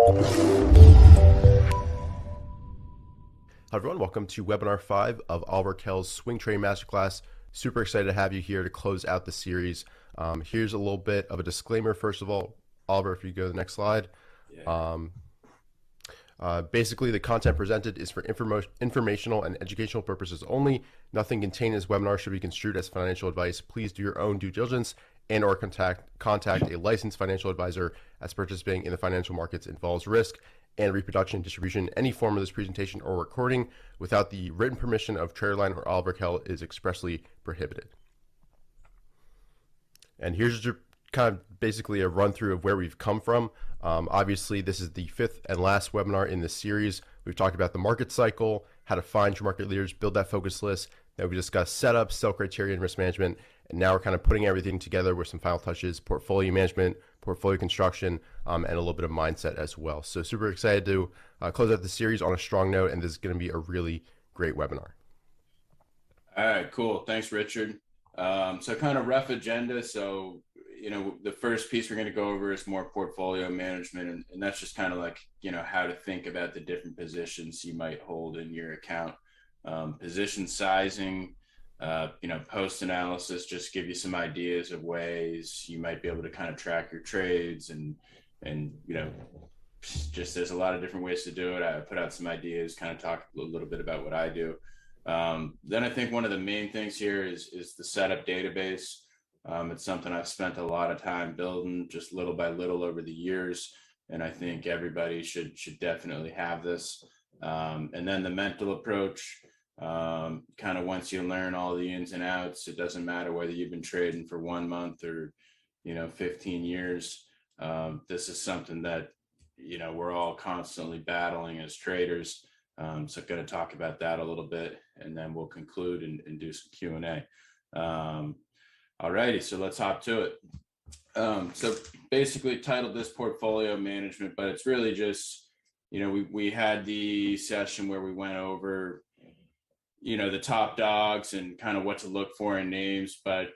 Hi everyone, welcome to webinar 5 of Oliver Kell's Swing Trading Masterclass. Super excited to have you here to close out the series. Here's a little bit of a disclaimer. First of all, Oliver, if you go to the next slide. Basically, the content presented is for informational and educational purposes only. Nothing contained in this webinar should be construed as financial advice. Please do your own due diligence and or contact a licensed financial advisor, as participating in the financial markets involves risk, and reproduction and distribution any form of this presentation or recording without the written permission of Traderline or Oliver Kell is expressly prohibited. And here's your kind of basically a run through of where we've come from. Obviously, this is the 5th and last webinar in this series. We've talked about the market cycle, how to find your market leaders, build that focus list. Then we discussed setup, sell criteria, and risk management. And now we're kind of putting everything together with some final touches, portfolio management, portfolio construction, and a little bit of mindset as well. So super excited to close out the series on a strong note, and this is going to be a really great webinar. All right, cool. Thanks, Richard. So kind of rough agenda. So, the first piece we're going to go over is more portfolio management, and that's just kind of like, how to think about the different positions you might hold in your account. Position sizing, post analysis, just give you some ideas of ways you might be able to kind of track your trades and just there's a lot of different ways to do it. I put out some ideas, kind of talk a little bit about what I do. Then I think one of the main things here is the setup database. It's something I've spent a lot of time building just little by little over the years. And I think everybody should definitely have this. And then the mental approach, kind of once you learn all the ins and outs, it doesn't matter whether you've been trading for 1 month or 15 years. This is something that we're all constantly battling as traders. So I'm going to talk about that a little bit, and then we'll conclude and do some Q&A. All righty, so let's hop to it. So basically titled this portfolio management, but it's really just, we had the session where we went over the top dogs and kind of what to look for in names, but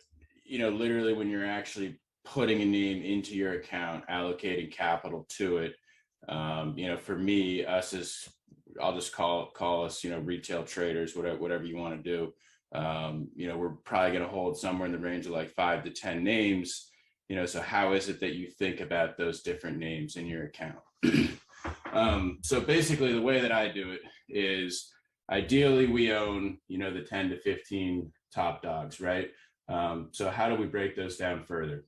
literally when you're actually putting a name into your account, allocating capital to it, for me, us as, I'll just call us, retail traders, whatever you want to do. We're probably going to hold somewhere in the range of like 5 to 10 names. So how is it that you think about those different names in your account? So basically the way that I do it is, ideally, we own, the 10 to 15 top dogs, right? So how do we break those down further?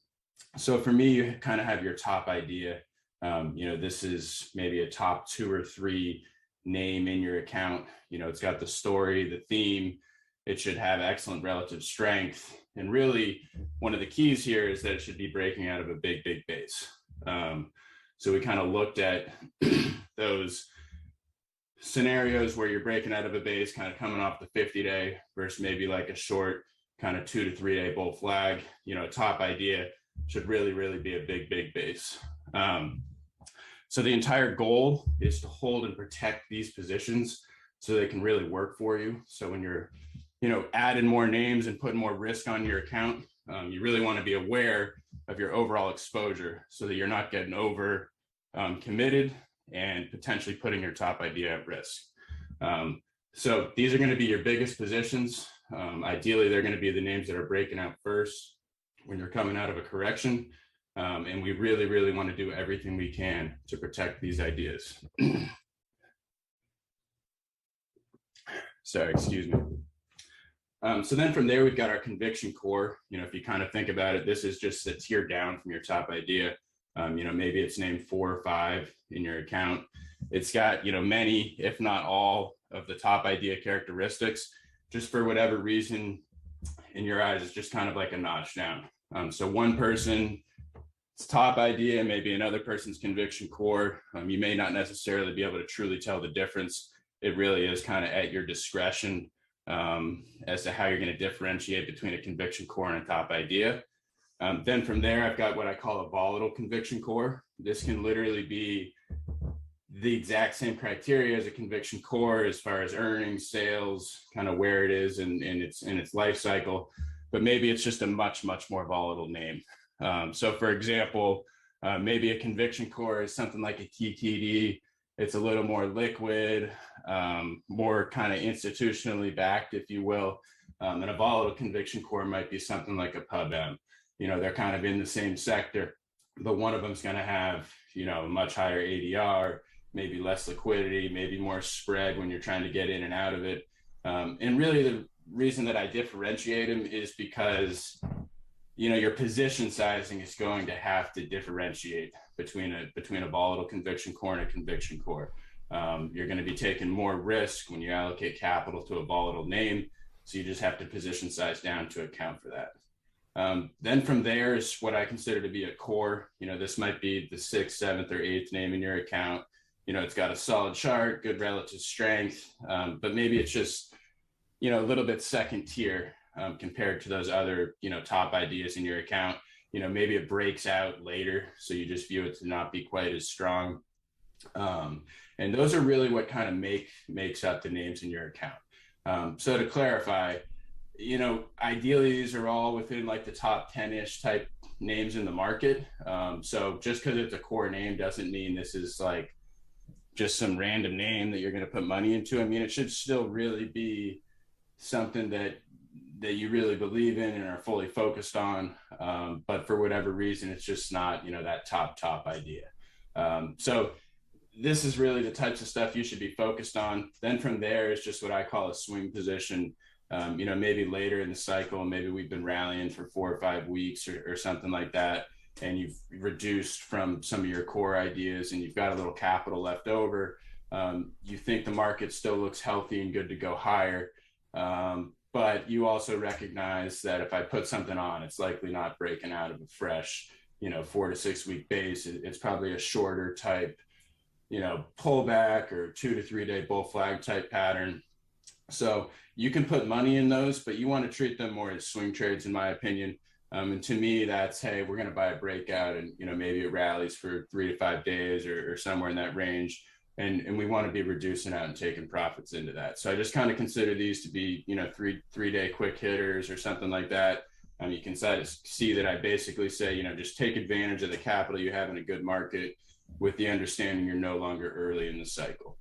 So for me, you kind of have your top idea. This is maybe a top 2 or 3 name in your account. It's got the story, the theme. It should have excellent relative strength. And really, one of the keys here is that it should be breaking out of a big base. So we kind of looked at those scenarios where you're breaking out of a base, kind of coming off the 50-day versus maybe like a short kind of 2 to 3 day bull flag. A top idea should really be a big base. So the entire goal is to hold and protect these positions so they can really work for you. So when you're adding more names and putting more risk on your account, you really want to be aware of your overall exposure so that you're not getting over committed and potentially putting your top idea at risk. So these are going to be your biggest positions. Ideally, they're going to be the names that are breaking out first when you're coming out of a correction. And we really want to do everything we can to protect these ideas. Sorry, excuse me. So then from there, we've got our conviction core. If you kind of think about it, this is just a tier down from your top idea. Maybe it's named 4 or 5 in your account. It's got, many, if not all, of the top idea characteristics. Just for whatever reason, in your eyes, it's just kind of like a notch down. So one person's top idea, maybe another person's conviction core. You may not necessarily be able to truly tell the difference. It really is kind of at your discretion as to how you're going to differentiate between a conviction core and a top idea. Then from there, I've got what I call a volatile conviction core. This can literally be the exact same criteria as a conviction core as far as earnings, sales, kind of where it is in its life cycle, but maybe it's just a much more volatile name. So for example, Maybe a conviction core is something like a TTD. It's a little more liquid, more kind of institutionally backed, if you will. And a volatile conviction core might be something like a PubM. They're kind of in the same sector, but one of them's going to have, a much higher ADR, maybe less liquidity, maybe more spread when you're trying to get in and out of it. And really the reason that I differentiate them is because your position sizing is going to have to differentiate between a volatile conviction core and a conviction core. You're going to be taking more risk when you allocate capital to a volatile name, so you just have to position size down to account for that. Then from there is what I consider to be a core. This might be the sixth, seventh, or eighth name in your account. It's got a solid chart, good relative strength, but maybe it's just a little bit second tier compared to those other top ideas in your account. Maybe it breaks out later, so you just view it to not be quite as strong. And those are really what kind of makes up the names in your account. So to clarify, ideally these are all within like the top 10-ish type names in the market. So just because it's a core name doesn't mean this is like just some random name that you're going to put money into. I mean, it should still really be something that you really believe in and are fully focused on. But for whatever reason, it's just not, that top idea. So this is really the types of stuff you should be focused on. Then from there is just what I call a swing position. Maybe later in the cycle, maybe we've been rallying for 4 or 5 weeks or something like that, and you've reduced from some of your core ideas and you've got a little capital left over. You think the market still looks healthy and good to go higher. But you also recognize that if I put something on, it's likely not breaking out of a fresh, 4 to 6 week base. It's probably a shorter type, pullback or 2 to 3 day bull flag type pattern. So you can put money in those, but you want to treat them more as swing trades, in my opinion. And to me, that's, hey, we're going to buy a breakout and, maybe it rallies for 3 to 5 days or somewhere in that range. And we want to be reducing out and taking profits into that. So I just kind of consider these to be, 3-day quick hitters or something like that. You can see that I basically say, just take advantage of the capital you have in a good market with the understanding you're no longer early in the cycle.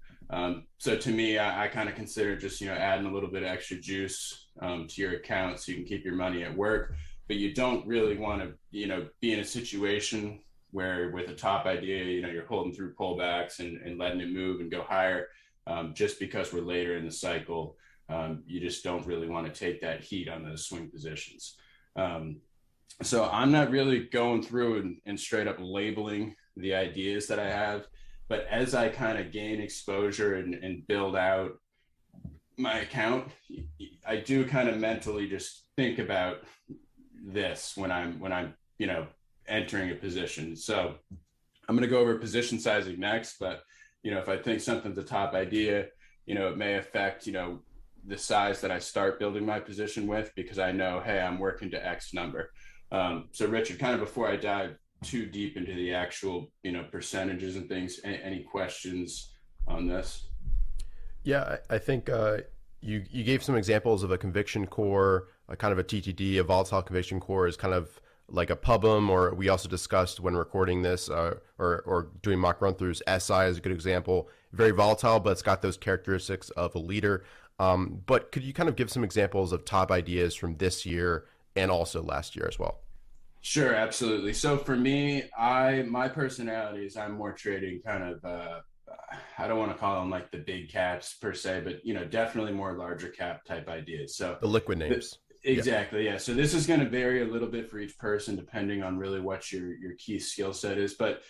So to me, I kind of consider just, adding a little bit of extra juice to your account so you can keep your money at work. But you don't really want to, be in a situation where with a top idea, you're holding through pullbacks and letting it move and go higher. Just because we're later in the cycle, you just don't really want to take that heat on those swing positions. So I'm not really going through and straight up labeling the ideas that I have, but as I kind of gain exposure and build out my account, I do kind of mentally just think about this when I'm entering a position. So I'm going to go over position sizing next, but if I think something's a top idea, it may affect the size that I start building my position with, because I know, hey, I'm working to X number. So Richard, kind of before I dive too deep into the actual percentages and things, any questions on this? Yeah, I think you gave some examples of a conviction core, a kind of a TTD, a volatile conviction core is kind of like a PubM, or we also discussed when recording this or doing mock run-throughs, SI is a good example. Very volatile, but it's got those characteristics of a leader. But could you kind of give some examples of top ideas from this year and also last year as well? Sure, absolutely. So for me, my personality is I'm more trading kind of, I don't want to call them like the big caps per se, but definitely more larger cap type ideas. So the liquid names. Exactly. Yeah. So this is going to vary a little bit for each person, depending on really what your key skill set is. But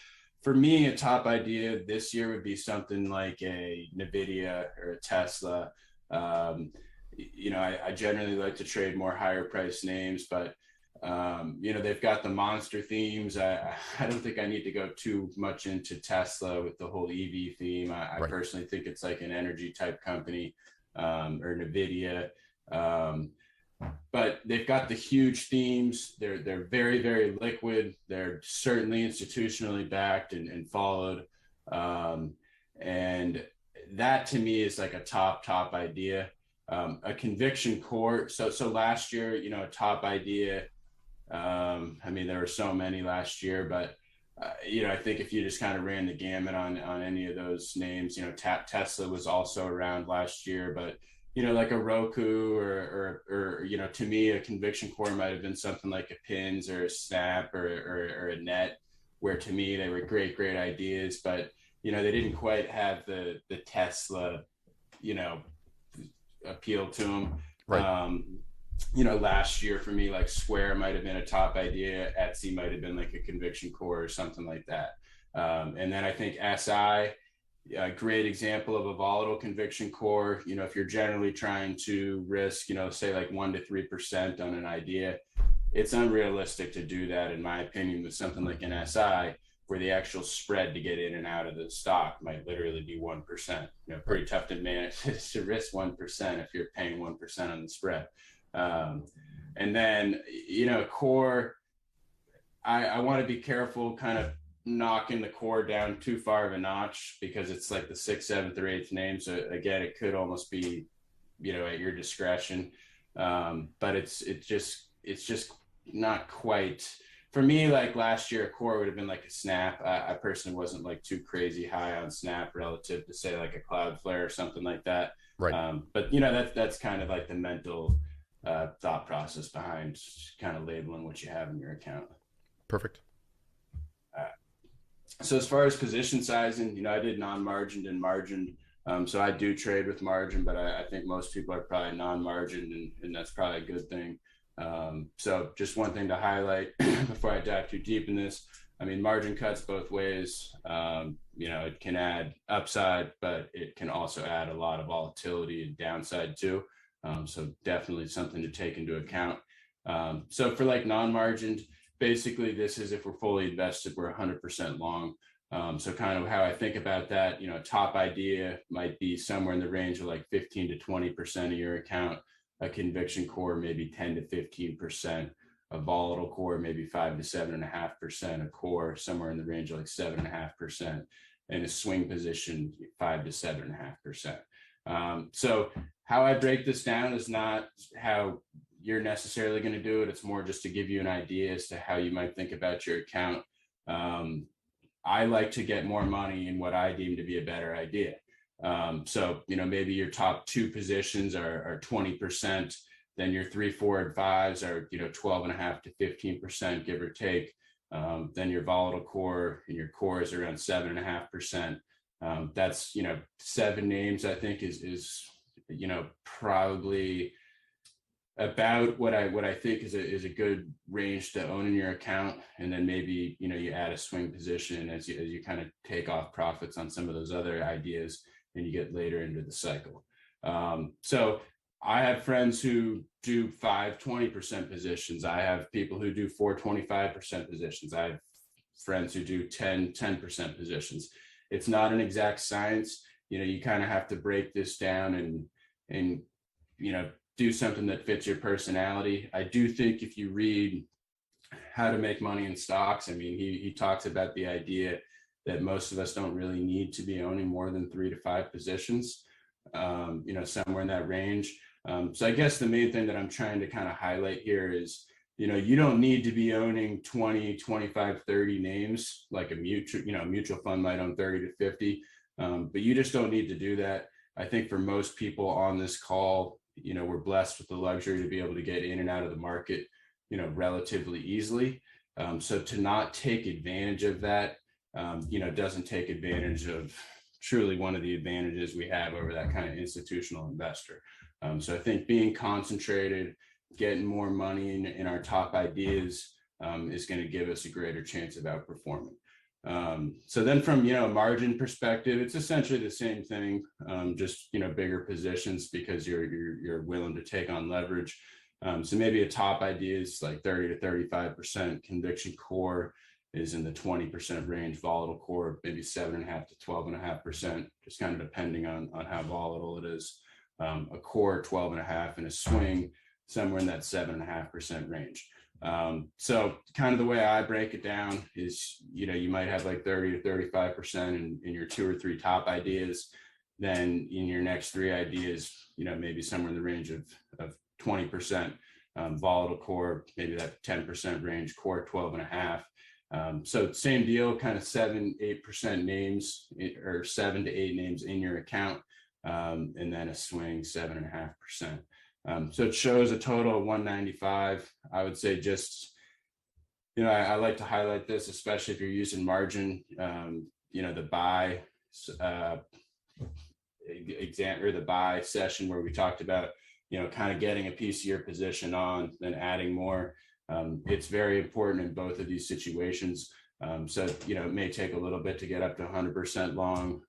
for me, a top idea this year would be something like a NVIDIA or a Tesla. I generally like to trade more higher price names, but they've got the monster themes. I don't think I need to go too much into Tesla with the whole EV theme. I Right. personally think it's like an energy type company, or NVIDIA. But they've got the huge themes. They're very, very liquid. They're certainly institutionally backed and followed. And that to me is like a top idea. A conviction core. So last year, a top idea. There were so many last year, but I think if you just kind of ran the gamut on any of those names, Tesla was also around last year, but like a Roku or to me, a conviction core might have been something like a Pins or a Snap or a Net, where to me they were great ideas, but they didn't quite have the Tesla, you know, appeal to them. Right. Last year for me, like Square might have been a top idea. Etsy might have been like a conviction core or something like that. And then I think SI, a great example of a volatile conviction core. If you're generally trying to risk, say like 1 to 3% on an idea, it's unrealistic to do that, in my opinion, with something like an SI, where the actual spread to get in and out of the stock might literally be 1%. Pretty Right. tough to manage to risk 1% if you're paying 1% on the spread. Um, and then, core, I want to be careful kind of knocking the core down too far of a notch, because it's like the sixth, seventh, or eighth name. So again, it could almost be, at your discretion. But it's just not quite for me. Like last year, a core would have been like a Snap. I personally wasn't like too crazy high on Snap relative to say like a Cloudflare or something like that. Right. But that's kind of like the mental thought process behind kind of labeling what you have in your account. Perfect. Uh, so as far as position sizing, I did non-margined and margined. So I do trade with margin, but I think most people are probably non-margined, and that's probably a good thing. So just one thing to highlight before I dive too deep in this. I mean, margin cuts both ways. It can add upside, but it can also add a lot of volatility and downside too. So definitely something to take into account. So for like non-margined, basically this is if we're fully invested, we're 100% long. So kind of how I think about that, top idea might be somewhere in the range of like 15 to 20% of your account, a conviction core, maybe 10 to 15%, a volatile core, maybe 5 to 7.5%, a core somewhere in the range of like 7.5%, and a swing position, 5 to 7.5%. So how I break this down is not how you're necessarily going to do it. It's more just to give you an idea as to how you might think about your account. I like to get more money in what I deem to be a better idea. So, maybe your top two positions are 20%, then your 3, 4, and 5s are, 12.5 to 15%, give or take. Then your volatile core and your core is around 7.5%. That's, 7 names, I think is probably about what I think is a good range to own in your account. And then maybe, you add a swing position as you kind of take off profits on some of those other ideas, and you get later into the cycle. So I have friends who do 5-20% positions. I have people who do 4-25% positions. I have friends who do 10% positions. It's not an exact science. You kind of have to break this down and do something that fits your personality. I do think if you read How to Make Money in Stocks, I mean, he talks about the idea that most of us don't really need to be owning more than 3 to 5 positions, somewhere in that range. So I guess the main thing that I'm trying to kind of highlight here is, you don't need to be owning 20, 25, 30 names like a mutual fund might own 30 to 50, but you just don't need to do that. I think for most people on this call, we're blessed with the luxury to be able to get in and out of the market, relatively easily. So to not take advantage of that, doesn't take advantage of truly one of the advantages we have over that kind of institutional investor. So I think being concentrated, getting more money in our top ideas is going to give us a greater chance of outperforming. So then from, a margin perspective, it's essentially the same thing, just, bigger positions because you're willing to take on leverage. So maybe a top idea is like 30 to 35%, conviction core is in the 20% range, volatile core, maybe 7.5 to 12.5%, just kind of depending on how volatile it is. A core 12.5 and a swing somewhere in that 7.5% range. So kind of the way I break it down is, you might have like 30 to 35% in your 2 or 3 top ideas. Then in your next 3 ideas, maybe somewhere in the range of 20%, volatile core, maybe that 10% range, core 12.5. So same deal, kind of 7-8% names, or 7 to 8 names in your account, and then a swing 7.5%. So it shows a total of 195. I would say just, I like to highlight this, especially if you're using margin. The buy exam, or the buy session where we talked about, kind of getting a piece of your position on, then adding more. It's very important in both of these situations. So, it may take a little bit to get up to 100% long.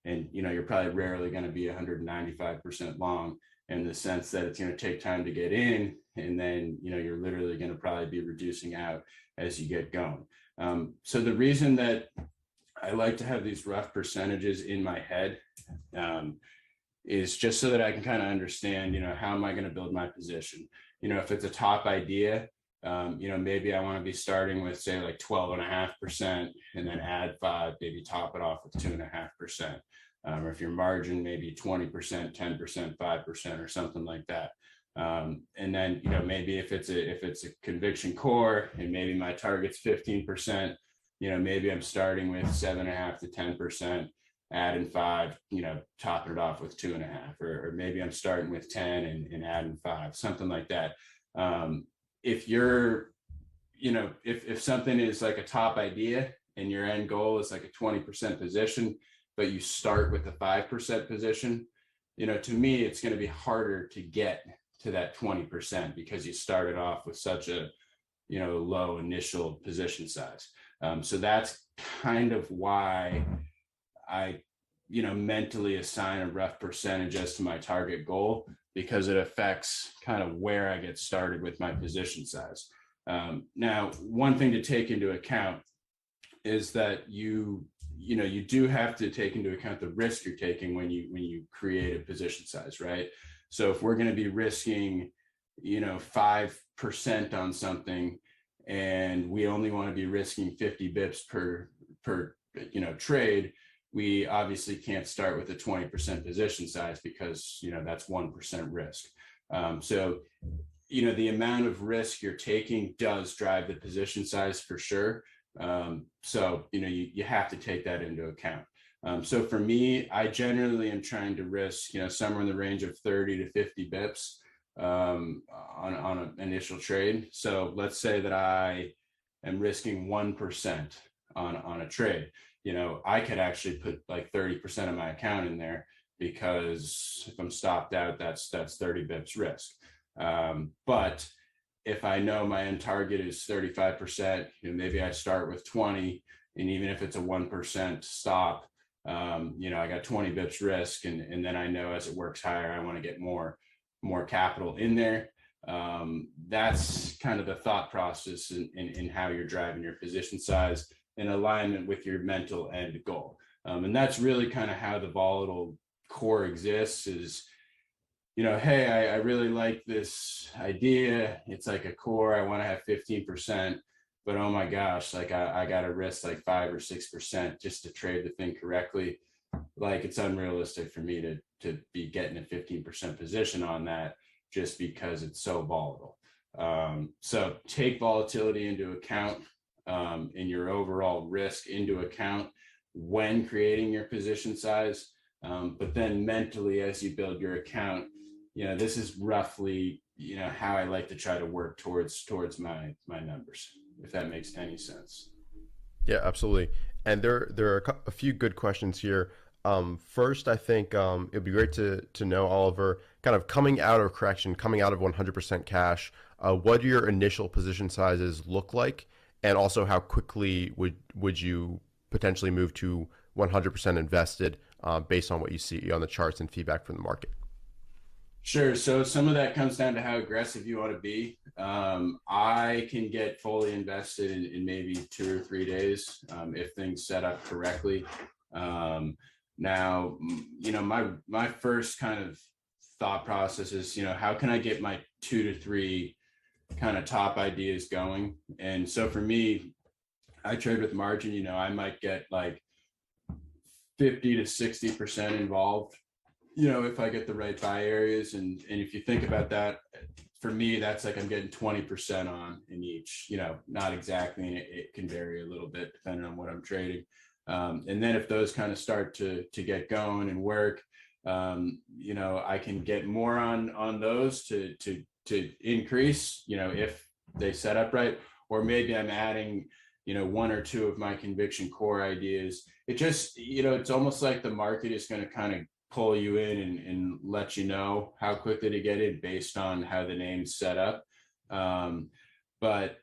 And, you're probably rarely going to be 195% long, in the sense that it's going to take time to get in. And then, you're literally going to probably be reducing out as you get going. So the reason that I like to have these rough percentages in my head is just so that I can kind of understand, how am I going to build my position? If it's a top idea, maybe I want to be starting with, say, like 12.5%, and then add 5, maybe top it off with 2.5%. Or if your margin maybe 20%, 10%, 5%, or something like that. And then, maybe if it's a conviction core, and maybe my target's 15%, maybe I'm starting with 7.5 to 10%, adding 5, topping it off with 2.5, or maybe I'm starting with 10 and adding 5, something like that. If you're, if something is like a top idea and your end goal is like a 20% position, but you start with a 5% position, to me, it's going to be harder to get to that 20% because you started off with such a, low initial position size. So that's kind of why I, mentally assign a rough percentage as to my target goal, because it affects kind of where I get started with my position size. Now, one thing to take into account is that you do have to take into account the risk you're taking when you create a position size, right? So if we're going to be risking, 5% on something, and we only want to be risking 50 bips per trade, we obviously can't start with a 20% position size, because that's 1% risk. So the amount of risk you're taking does drive the position size for sure. So you have to take that into account. So for me, I generally am trying to risk somewhere in the range of 30 to 50 bips on an initial trade. So let's say that I am risking 1% on a trade. I could actually put like 30% of my account in there, because if I'm stopped out, that's 30 bips risk. But if I know my end target is 35%, maybe I start with 20, and even if it's a 1% stop, I got 20 bips risk, and then I know as it works higher, I want to get more capital in there. That's kind of the thought process in how you're driving your position size in alignment with your mental end goal. And that's really kind of how the volatile core exists is, hey, I really like this idea. It's like a core. I want to have 15%, but oh my gosh, like I got to risk like 5 or 6% just to trade the thing correctly. Like, it's unrealistic for me to be getting a 15% position on that, just because it's so volatile. So take volatility into account, and your overall risk into account when creating your position size. But then mentally, as you build your account, this is roughly, how I like to try to work towards my numbers, if that makes any sense. Yeah, absolutely. And there are a few good questions here. First, I think it'd be great to know, Oliver, kind of coming out of correction, coming out of 100% cash, what do your initial position sizes look like? And also, how quickly would you potentially move to 100% invested based on what you see on the charts and feedback from the market? Sure. So some of that comes down to how aggressive you want to be. I can get fully invested in maybe 2 or 3 days if things set up correctly. Now, my first kind of thought process is, how can I get my 2 to 3 kind of top ideas going? And so for me, I trade with margin. I might get like 50 to 60% involved, if I get the right buy areas. And if you think about that for me, that's like I'm getting 20% on in each, not exactly. And it can vary a little bit depending on what I'm trading. And then if those kind of start to get going and work, I can get more on those to increase, if they set up right, or maybe I'm adding, one or two of my conviction core ideas. It just, it's almost like the market is going to kind of pull you in and let you know how quickly to get in based on how the name's set up. But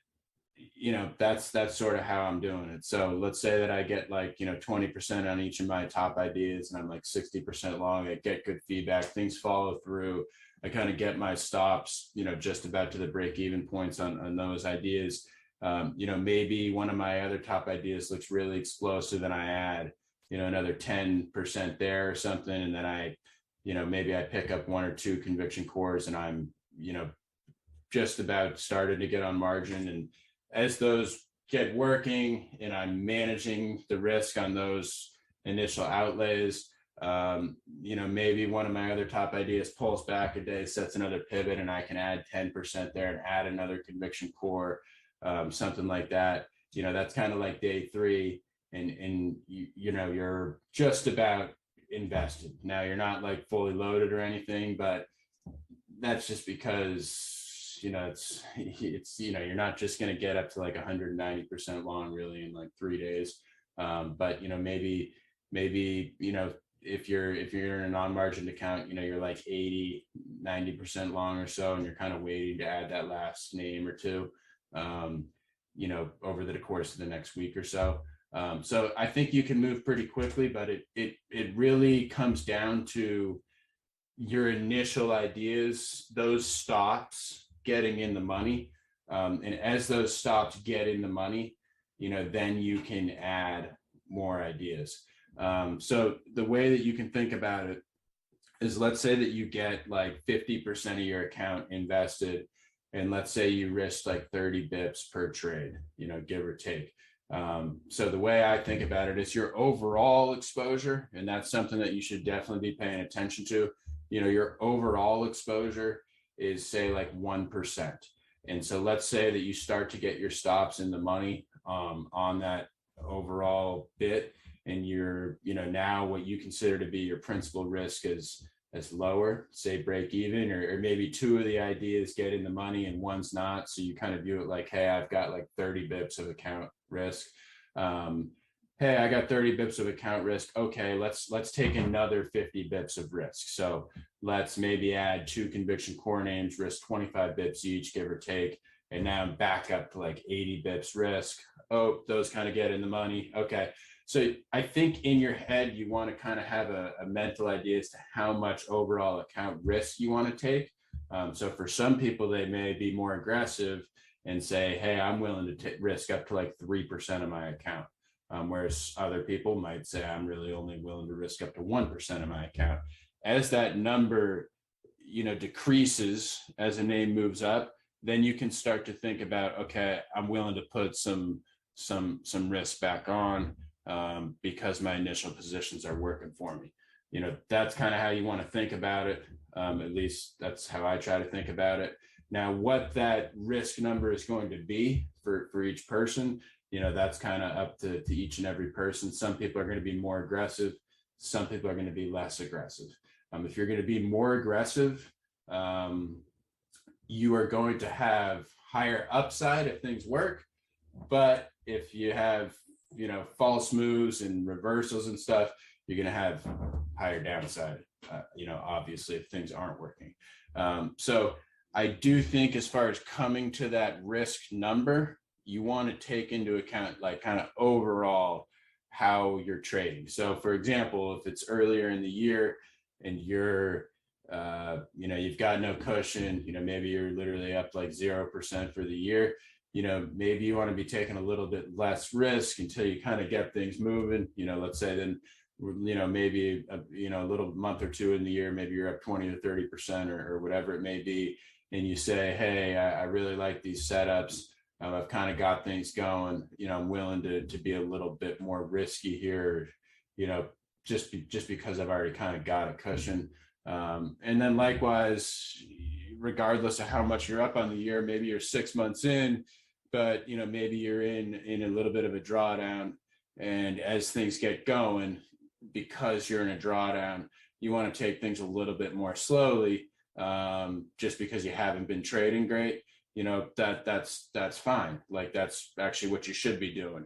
that's sort of how I'm doing it. So let's say that I get like 20% on each of my top ideas, and I'm like 60% long. I get good feedback, things follow through. I kind of get my stops, just about to the break even points on those ideas. Maybe one of my other top ideas looks really explosive, and I add another 10% there or something, and then I maybe I pick up one or two conviction cores, and I'm just about started to get on margin. And as those get working and I'm managing the risk on those initial outlays, maybe one of my other top ideas pulls back a day, sets another pivot, and I can add 10% there and add another conviction core, something like that. That's kind of like day three, and you're just about invested. Now you're not like fully loaded or anything, but that's just because it's you're not just going to get up to like 190% long really in like 3 days. But maybe if you're in a non-margined account, you're like 80-90% long or so, and you're kind of waiting to add that last name or two over the course of the next week or so. So I think you can move pretty quickly, but it really comes down to your initial ideas, those stops getting in the money. And as those stops get in the money, then you can add more ideas. So the way that you can think about it is, let's say that you get like 50% of your account invested, and let's say you risk like 30 bips per trade, give or take. So the way I think about it is your overall exposure, and that's something that you should definitely be paying attention to. Your overall exposure is say like 1%. And so let's say that you start to get your stops in the money on that overall bit, and you're, now what you consider to be your principal risk is as lower, say break even, or maybe two of the ideas get in the money and one's not. So you kind of view it like, hey, I've got like 30 bips of account risk. Hey, I got 30 bips of account risk. Okay, let's take another 50 bips of risk. So let's maybe add two conviction core names, risk 25 bips each, give or take. And now I'm back up to like 80 bips risk. Oh, those kind of get in the money. Okay. So I think in your head, you want to kind of have a mental idea as to how much overall account risk you want to take. So for some people, they may be more aggressive and say, hey, I'm willing to risk up to like 3% of my account. Whereas other people might say, I'm really only willing to risk up to 1% of my account. As that number, decreases as a name moves up, then you can start to think about, okay, I'm willing to put some risk back on because my initial positions are working for me. That's kind of how you want to think about it. At least that's how I try to think about it. Now, what that risk number is going to be for each person, that's kind of up to each and every person. Some people are going to be more aggressive. Some people are going to be less aggressive. If you're going to be more aggressive, you are going to have higher upside if things work. But if you have, false moves and reversals and stuff, you're going to have higher downside, obviously, if things aren't working. So I do think as far as coming to that risk number, you want to take into account like kind of overall how you're trading. So for example, if it's earlier in the year and you're, you've got no cushion, maybe you're literally up like 0% for the year, maybe you want to be taking a little bit less risk until you kind of get things moving. Let's say then, maybe, a little month or two in the year, maybe you're up 20 to 30% or whatever it may be. And you say, hey, I really like these setups. I've kind of got things going, I'm willing to be a little bit more risky here, just because I've already kind of got a cushion. And then likewise, regardless of how much you're up on the year, maybe you're 6 months in, but maybe you're in a little bit of a drawdown, and as things get going, because you're in a drawdown, you want to take things a little bit more slowly, just because you haven't been trading great. That's fine. Like, that's actually what you should be doing.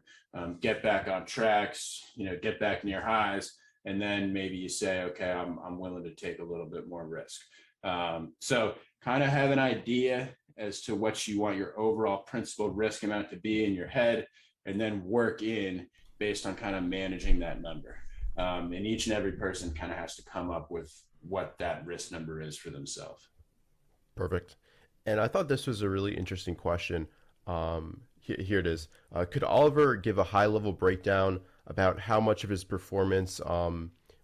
Get back on tracks, get back near highs, and then maybe you say, okay, I'm willing to take a little bit more risk. So kind of have an idea as to what you want your overall principal risk amount to be in your head, and then work in based on kind of managing that number. And each and every person kind of has to come up with what that risk number is for themselves. Perfect. And I thought this was a really interesting question. Here it is. Could Oliver give a high level breakdown about how much of his performance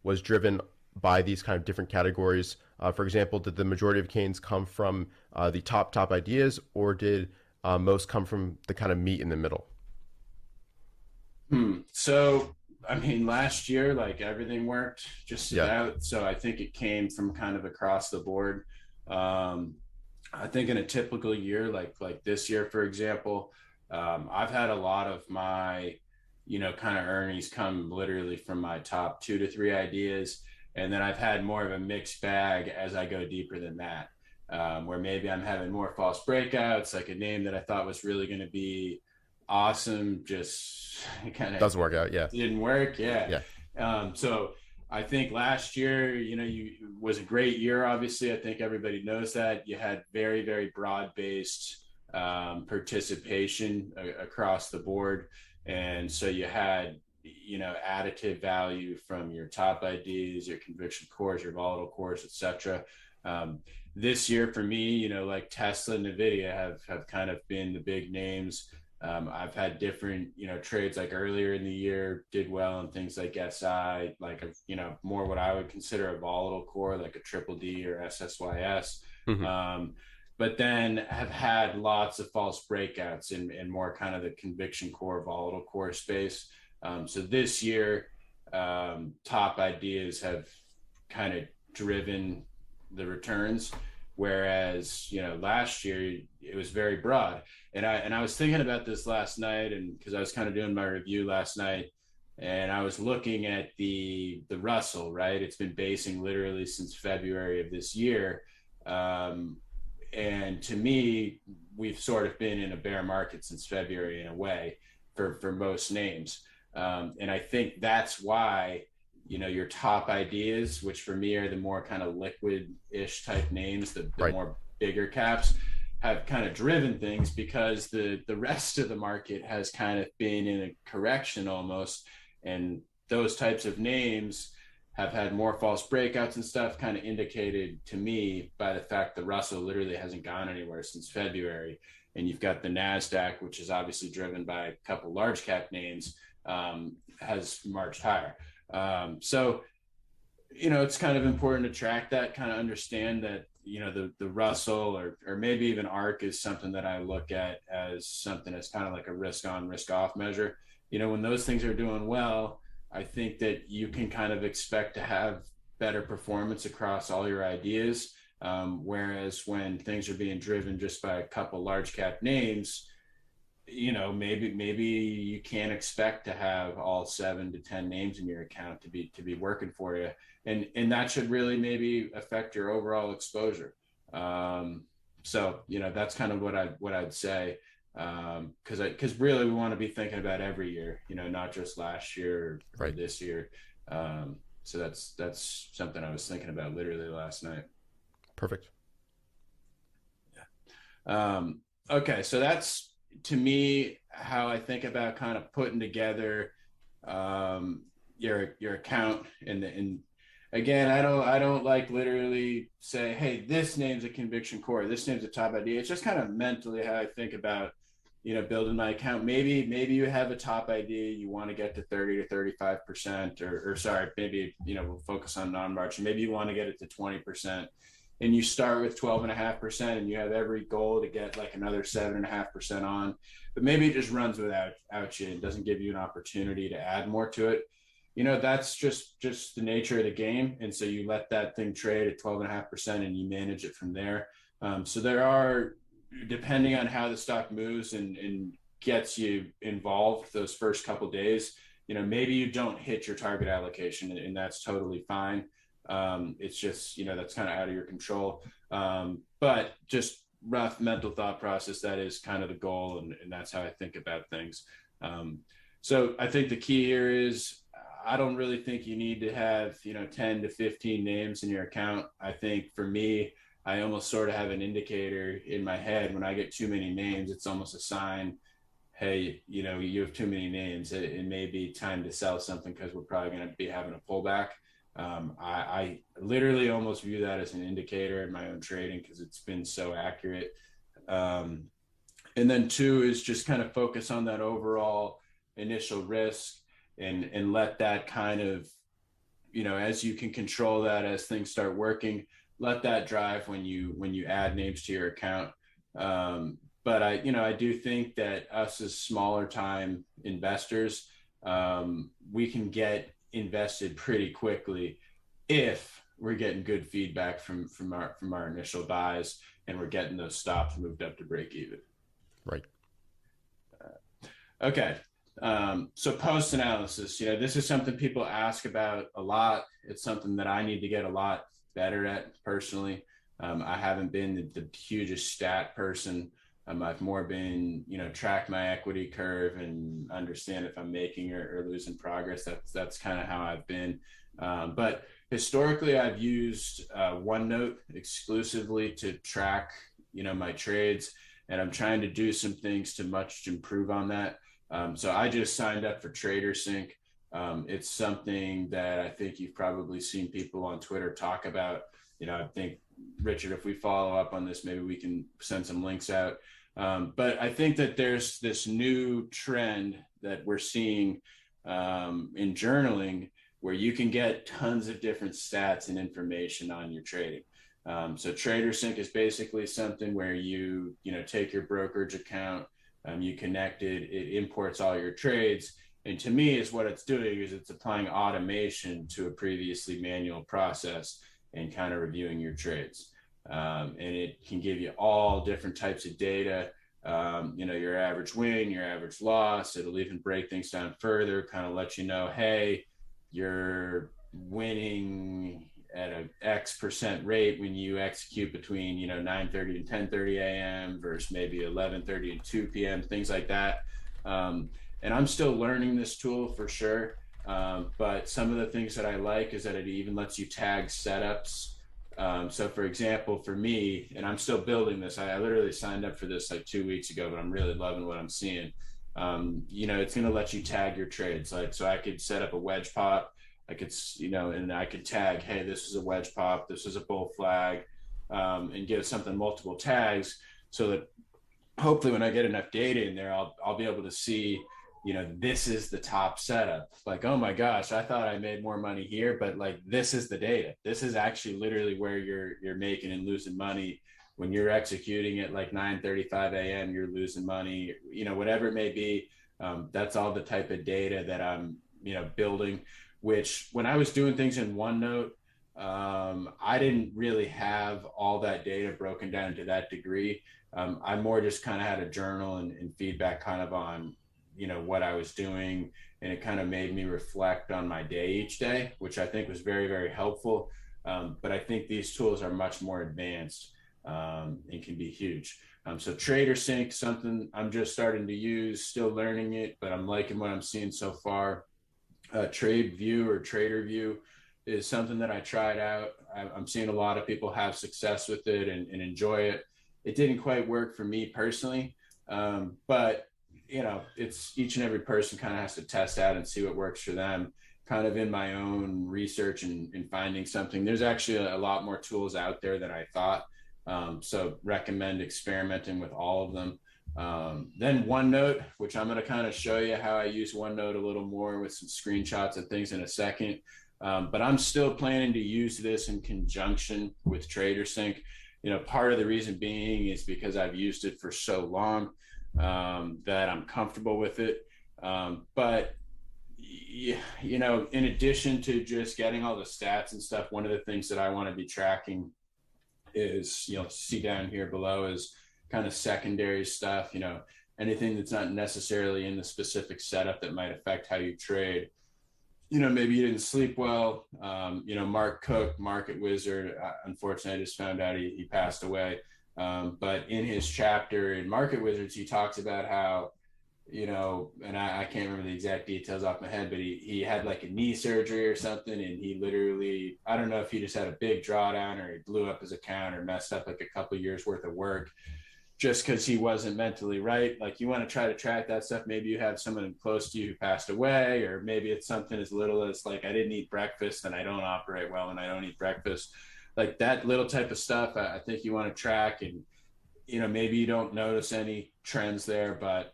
was driven by these kind of different categories? For example, did the majority of gains come from the top ideas, or did most come from the kind of meat in the middle? So, I mean, last year, like, everything worked just Yeah. about. So I think it came from kind of across the board. I think in a typical year, like this year, for example, I've had a lot of my, kind of earnings come literally from my top 2 to 3 ideas. And then I've had more of a mixed bag as I go deeper than that, where maybe I'm having more false breakouts, like a name that I thought was really going to be awesome, just kind of Doesn't work out. Yeah. didn't work. Yeah. Yeah. So I think last year, was a great year. Obviously, I think everybody knows that you had very, very broad-based participation across the board, and so you had, additive value from your top ideas, your conviction cores, your volatile cores, etc. This year for me, like Tesla and Nvidia have kind of been the big names. I've had different, trades, like earlier in the year did well, and things like SI, like, more what I would consider a volatile core, like a triple D or SSYS. Hmm. But then have had lots of false breakouts in more kind of the conviction core, volatile core space. So this year, top ideas have kind of driven the returns, whereas last year it was very broad. And I was thinking about this last night, and because I was kind of doing my review last night, and I was looking at the Russell, right? It's been basing literally since February of this year. And to me, we've sort of been in a bear market since February in a way for most names. And I think that's why, your top ideas, which for me are the more kind of liquid-ish type names, the Right. more bigger caps, have kind of driven things, because the rest of the market has kind of been in a correction almost. And those types of names have had more false breakouts and stuff, kind of indicated to me by the fact that Russell literally hasn't gone anywhere since February. And you've got the NASDAQ, which is obviously driven by a couple large cap names, has marched higher. So, it's kind of important to track that, kind of understand that, the Russell or maybe even ARC is something that I look at as something that's kind of like a risk on, risk off measure. When those things are doing well, I think that you can kind of expect to have better performance across all your ideas. Whereas when things are being driven just by a couple large cap names, maybe you can't expect to have all 7 to 10 names in your account to be working for you, and that should really maybe affect your overall exposure. So that's kind of what I'd say, because really we want to be thinking about every year, not just last year or Right. this year. So that's something I was thinking about literally last night. Perfect. Okay, so that's, to me, how I think about kind of putting together your account. And again, I don't like literally say, hey, this name's a conviction core, this name's a top idea. It's just kind of mentally how I think about building my account. Maybe you have a top idea, you want to get to 30 to 35%, or sorry, maybe we'll focus on non-marching. Maybe you want to get it to 20%. And you start with 12.5%, and you have every goal to get like another 7.5% on, but maybe it just runs without you and doesn't give you an opportunity to add more to it. That's just the nature of the game. And so you let that thing trade at 12.5%, and you manage it from there. So there are, depending on how the stock moves and gets you involved those first couple days, maybe you don't hit your target allocation, and that's totally fine. It's just, that's kind of out of your control. But just rough mental thought process, that is kind of the goal, and that's how I think about things. So I think the key here is, I don't really think you need to have 10 to 15 names in your account. I think for me, I almost sort of have an indicator in my head. When I get too many names, it's almost a sign, hey, you have too many names. It may be time to sell something, because we're probably going to be having a pullback. I literally almost view that as an indicator in my own trading, because it's been so accurate. And then two is just kind of focus on that overall initial risk, and let that kind of, as you can control that, as things start working, let that drive when you add names to your account. But I do think that us as smaller time investors, we can get invested pretty quickly if we're getting good feedback from our initial buys, and we're getting those stops moved up to break even. Right. Okay. So post analysis, this is something people ask about a lot. It's something that I need to get a lot better at personally. I haven't been the hugest stat person. I've more been, track my equity curve and understand if I'm making or losing progress. That's kind of how I've been. But historically, I've used OneNote exclusively to track, my trades, and I'm trying to do some things to much improve on that. So I just signed up for TraderSync. It's something that I think you've probably seen people on Twitter talk about. I think, Richard, if we follow up on this, maybe we can send some links out. But I think that there's this new trend that we're seeing in journaling, where you can get tons of different stats and information on your trading. So TraderSync is basically something where you take your brokerage account, you connect it, it imports all your trades. And to me, is what it's doing is it's applying automation to a previously manual process and kind of reviewing your trades. And it can give you all different types of data, your average win, your average loss. It'll even break things down further, kind of let you know, hey, you're winning at an X percent rate when you execute between 9:30 and 10:30 a.m. versus maybe 11:30 and 2 p.m., things like that. And I'm still learning this tool for sure. But some of the things that I like is that it even lets you tag setups. So for example, for me, and I'm still building this, I literally signed up for this like 2 weeks ago, but I'm really loving what I'm seeing. It's going to let you tag your trades. Like, so I could set up a wedge pop. I could, and I could tag, hey, this is a wedge pop, this is a bull flag, and give something multiple tags, so that hopefully when I get enough data in there, I'll be able to see, this is the top setup. Like, oh my gosh, I thought I made more money here, but like, this is the data. This is actually literally where you're making and losing money. When you're executing at like 9:35 a.m., you're losing money, whatever it may be. That's all the type of data that I'm, building, which when I was doing things in OneNote, I didn't really have all that data broken down to that degree. I more just kind of had a journal and feedback kind of on, what I was doing. And it kind of made me reflect on my day each day, which I think was very, very helpful. But I think these tools are much more advanced and can be huge. So TraderSync, something I'm just starting to use, still learning it, but I'm liking what I'm seeing so far. TradeView or TraderView is something that I tried out. I'm seeing a lot of people have success with it and enjoy it. It didn't quite work for me personally, but it's each and every person kind of has to test out and see what works for them. Kind of in my own research and finding something. There's actually a lot more tools out there than I thought. So recommend experimenting with all of them. Then OneNote, which I'm going to kind of show you how I use OneNote a little more with some screenshots and things in a second. But I'm still planning to use this in conjunction with TraderSync. Part of the reason being is because I've used it for so long that I'm comfortable with it. But in addition to just getting all the stats and stuff, one of the things that I want to be tracking is, see down here below is kind of secondary stuff, anything that's not necessarily in the specific setup that might affect how you trade. Maybe you didn't sleep well. Mark Cook, market wizard, unfortunately, I just found out he passed away. But in his chapter in Market Wizards, he talks about how, and I can't remember the exact details off my head, but he had like a knee surgery or something. And he literally, I don't know if he just had a big drawdown or he blew up his account or messed up like a couple of years worth of work just because he wasn't mentally right. Like, you want to try to track that stuff. Maybe you have someone close to you who passed away, or maybe it's something as little as like, I didn't eat breakfast and I don't operate well when I don't eat breakfast. Like that little type of stuff, I think you want to track. And, maybe you don't notice any trends there, but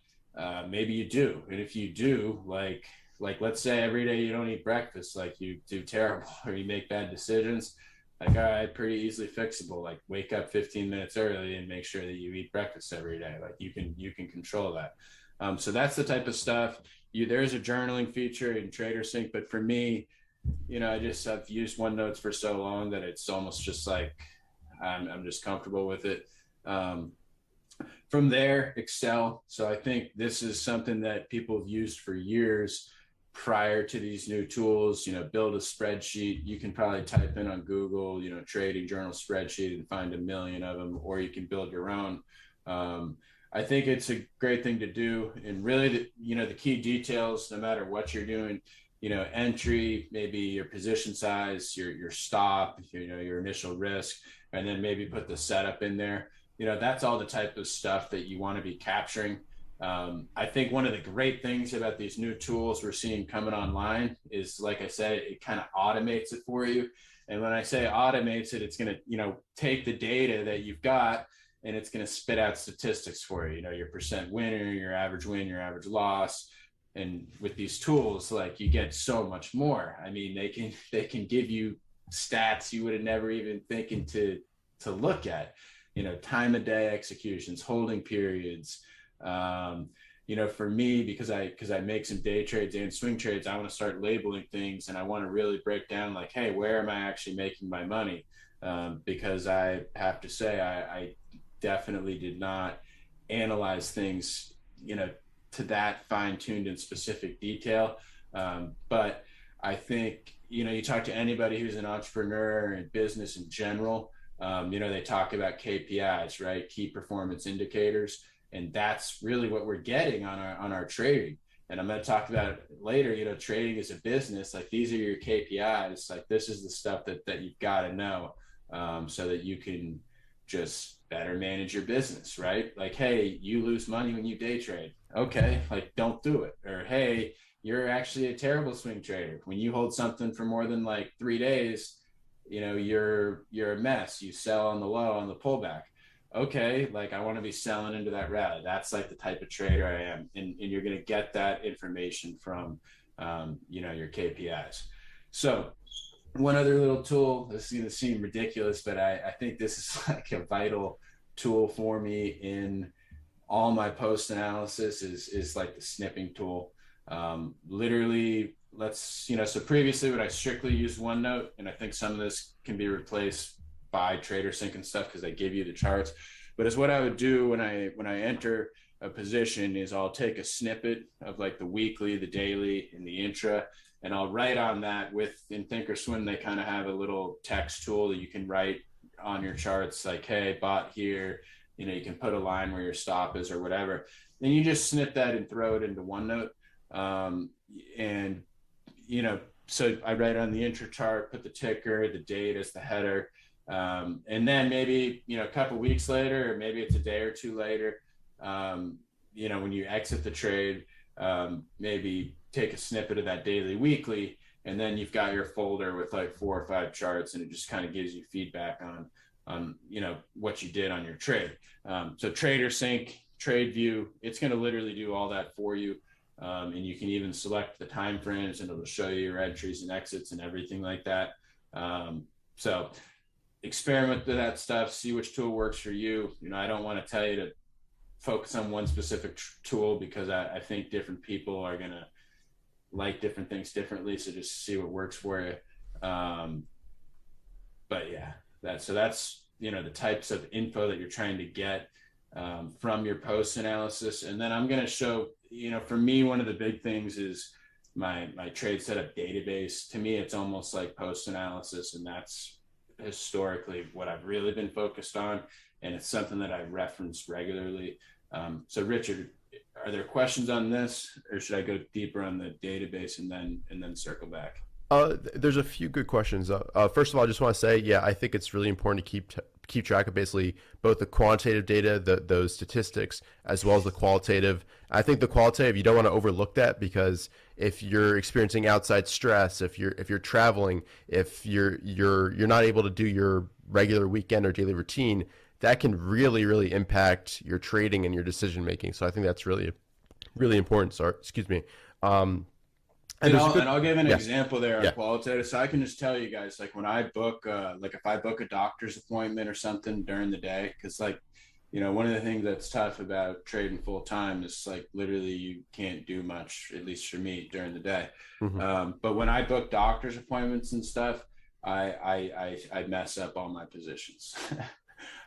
maybe you do. And if you do, like let's say every day you don't eat breakfast, like you do terrible or you make bad decisions, like, all right, pretty easily fixable. Like, wake up 15 minutes early and make sure that you eat breakfast every day. Like, you can control that. So that's the type of stuff. There's a journaling feature in TraderSync, but for me, I've used OneNotes for so long that it's almost just like I'm just comfortable with it. From there, Excel. So I think this is something that people have used for years prior to these new tools. Build a spreadsheet. You can probably type in on Google, trading journal spreadsheet and find a million of them, or you can build your own. I think it's a great thing to do. And really, the key details, no matter what you're doing, entry, maybe your position size, your stop, your initial risk, and then maybe put the setup in there. That's all the type of stuff that you want to be capturing. I think one of the great things about these new tools we're seeing coming online is, like I said, it kind of automates it for you. And when I say automates it, it's going to, take the data that you've got and it's going to spit out statistics for you, your percent winner, your average win, your average loss. And with these tools, like, you get so much more. I mean, they can give you stats you would have never even thinking to look at, time of day executions, holding periods. For me, because I make some day trades and swing trades, I want to start labeling things, and I want to really break down, like, hey, where am I actually making my money? Because I have to say, I definitely did not analyze things, to that fine-tuned and specific detail. But I think, you talk to anybody who's an entrepreneur and business in general, they talk about KPIs, right? Key performance indicators. And that's really what we're getting on our trading. And I'm going to talk about it later. Trading is a business. Like, these are your KPIs. Like, this is the stuff that you've got to know, so that you can just better manage your business, right? Like, hey, you lose money when you day trade. Okay, like, don't do it. Or, hey, you're actually a terrible swing trader. When you hold something for more than like 3 days, you're a mess. You sell on the low, on the pullback. Okay, like, I want to be selling into that rally. That's like the type of trader I am. And you're going to get that information from, your KPIs. So one other little tool, this is going to seem ridiculous, but I think this is like a vital tool for me in all my post analysis is like the snipping tool. Literally, so previously would I strictly use OneNote, and I think some of this can be replaced by TraderSync and stuff because they give you the charts. But it's what I would do when I enter a position is I'll take a snippet of like the weekly, the daily, and the intra, and I'll write on that. In Thinkorswim, they kind of have a little text tool that you can write on your charts, like, hey, bought here. You can put a line where your stop is or whatever. Then you just snip that and throw it into OneNote. So I write on the intra chart, put the ticker, the date as the header. And then maybe, a couple weeks later, or maybe it's a day or two later, when you exit the trade, maybe take a snippet of that daily, weekly, and then you've got your folder with like 4 or 5 charts, and it just kind of gives you feedback on what you did on your trade. So TraderSync, TradeView, it's going to literally do all that for you. And you can even select the time frames, and it'll show you your entries and exits and everything like that. So experiment with that stuff, see which tool works for you. I don't want to tell you to focus on one specific tool because I think different people are going to like different things differently. So just see what works for you. But yeah, that's the types of info that you're trying to get from your post analysis. And then I'm going to show, for me, one of the big things is my trade setup database. To me, it's almost like post analysis, and that's historically what I've really been focused on. And it's something that I reference regularly. So Richard, are there questions on this, or should I go deeper on the database and then circle back? There's a few good questions. First of all, I just want to say, yeah, I think it's really important to keep track of basically both the quantitative data, those statistics, as well as the qualitative. I think the qualitative, you don't want to overlook that, because if you're experiencing outside stress, if you're traveling, if you're not able to do your regular weekend or daily routine, that can really impact your trading and your decision making. So I think that's really important. Sorry, excuse me. And I'll give an yeah, example there on yeah, qualitative. So I can just tell you guys, like when I book, like if I book a doctor's appointment or something during the day, because like, one of the things that's tough about trading full time is like literally you can't do much, at least for me, during the day. hmm But when I book doctor's appointments and stuff, I mess up all my positions.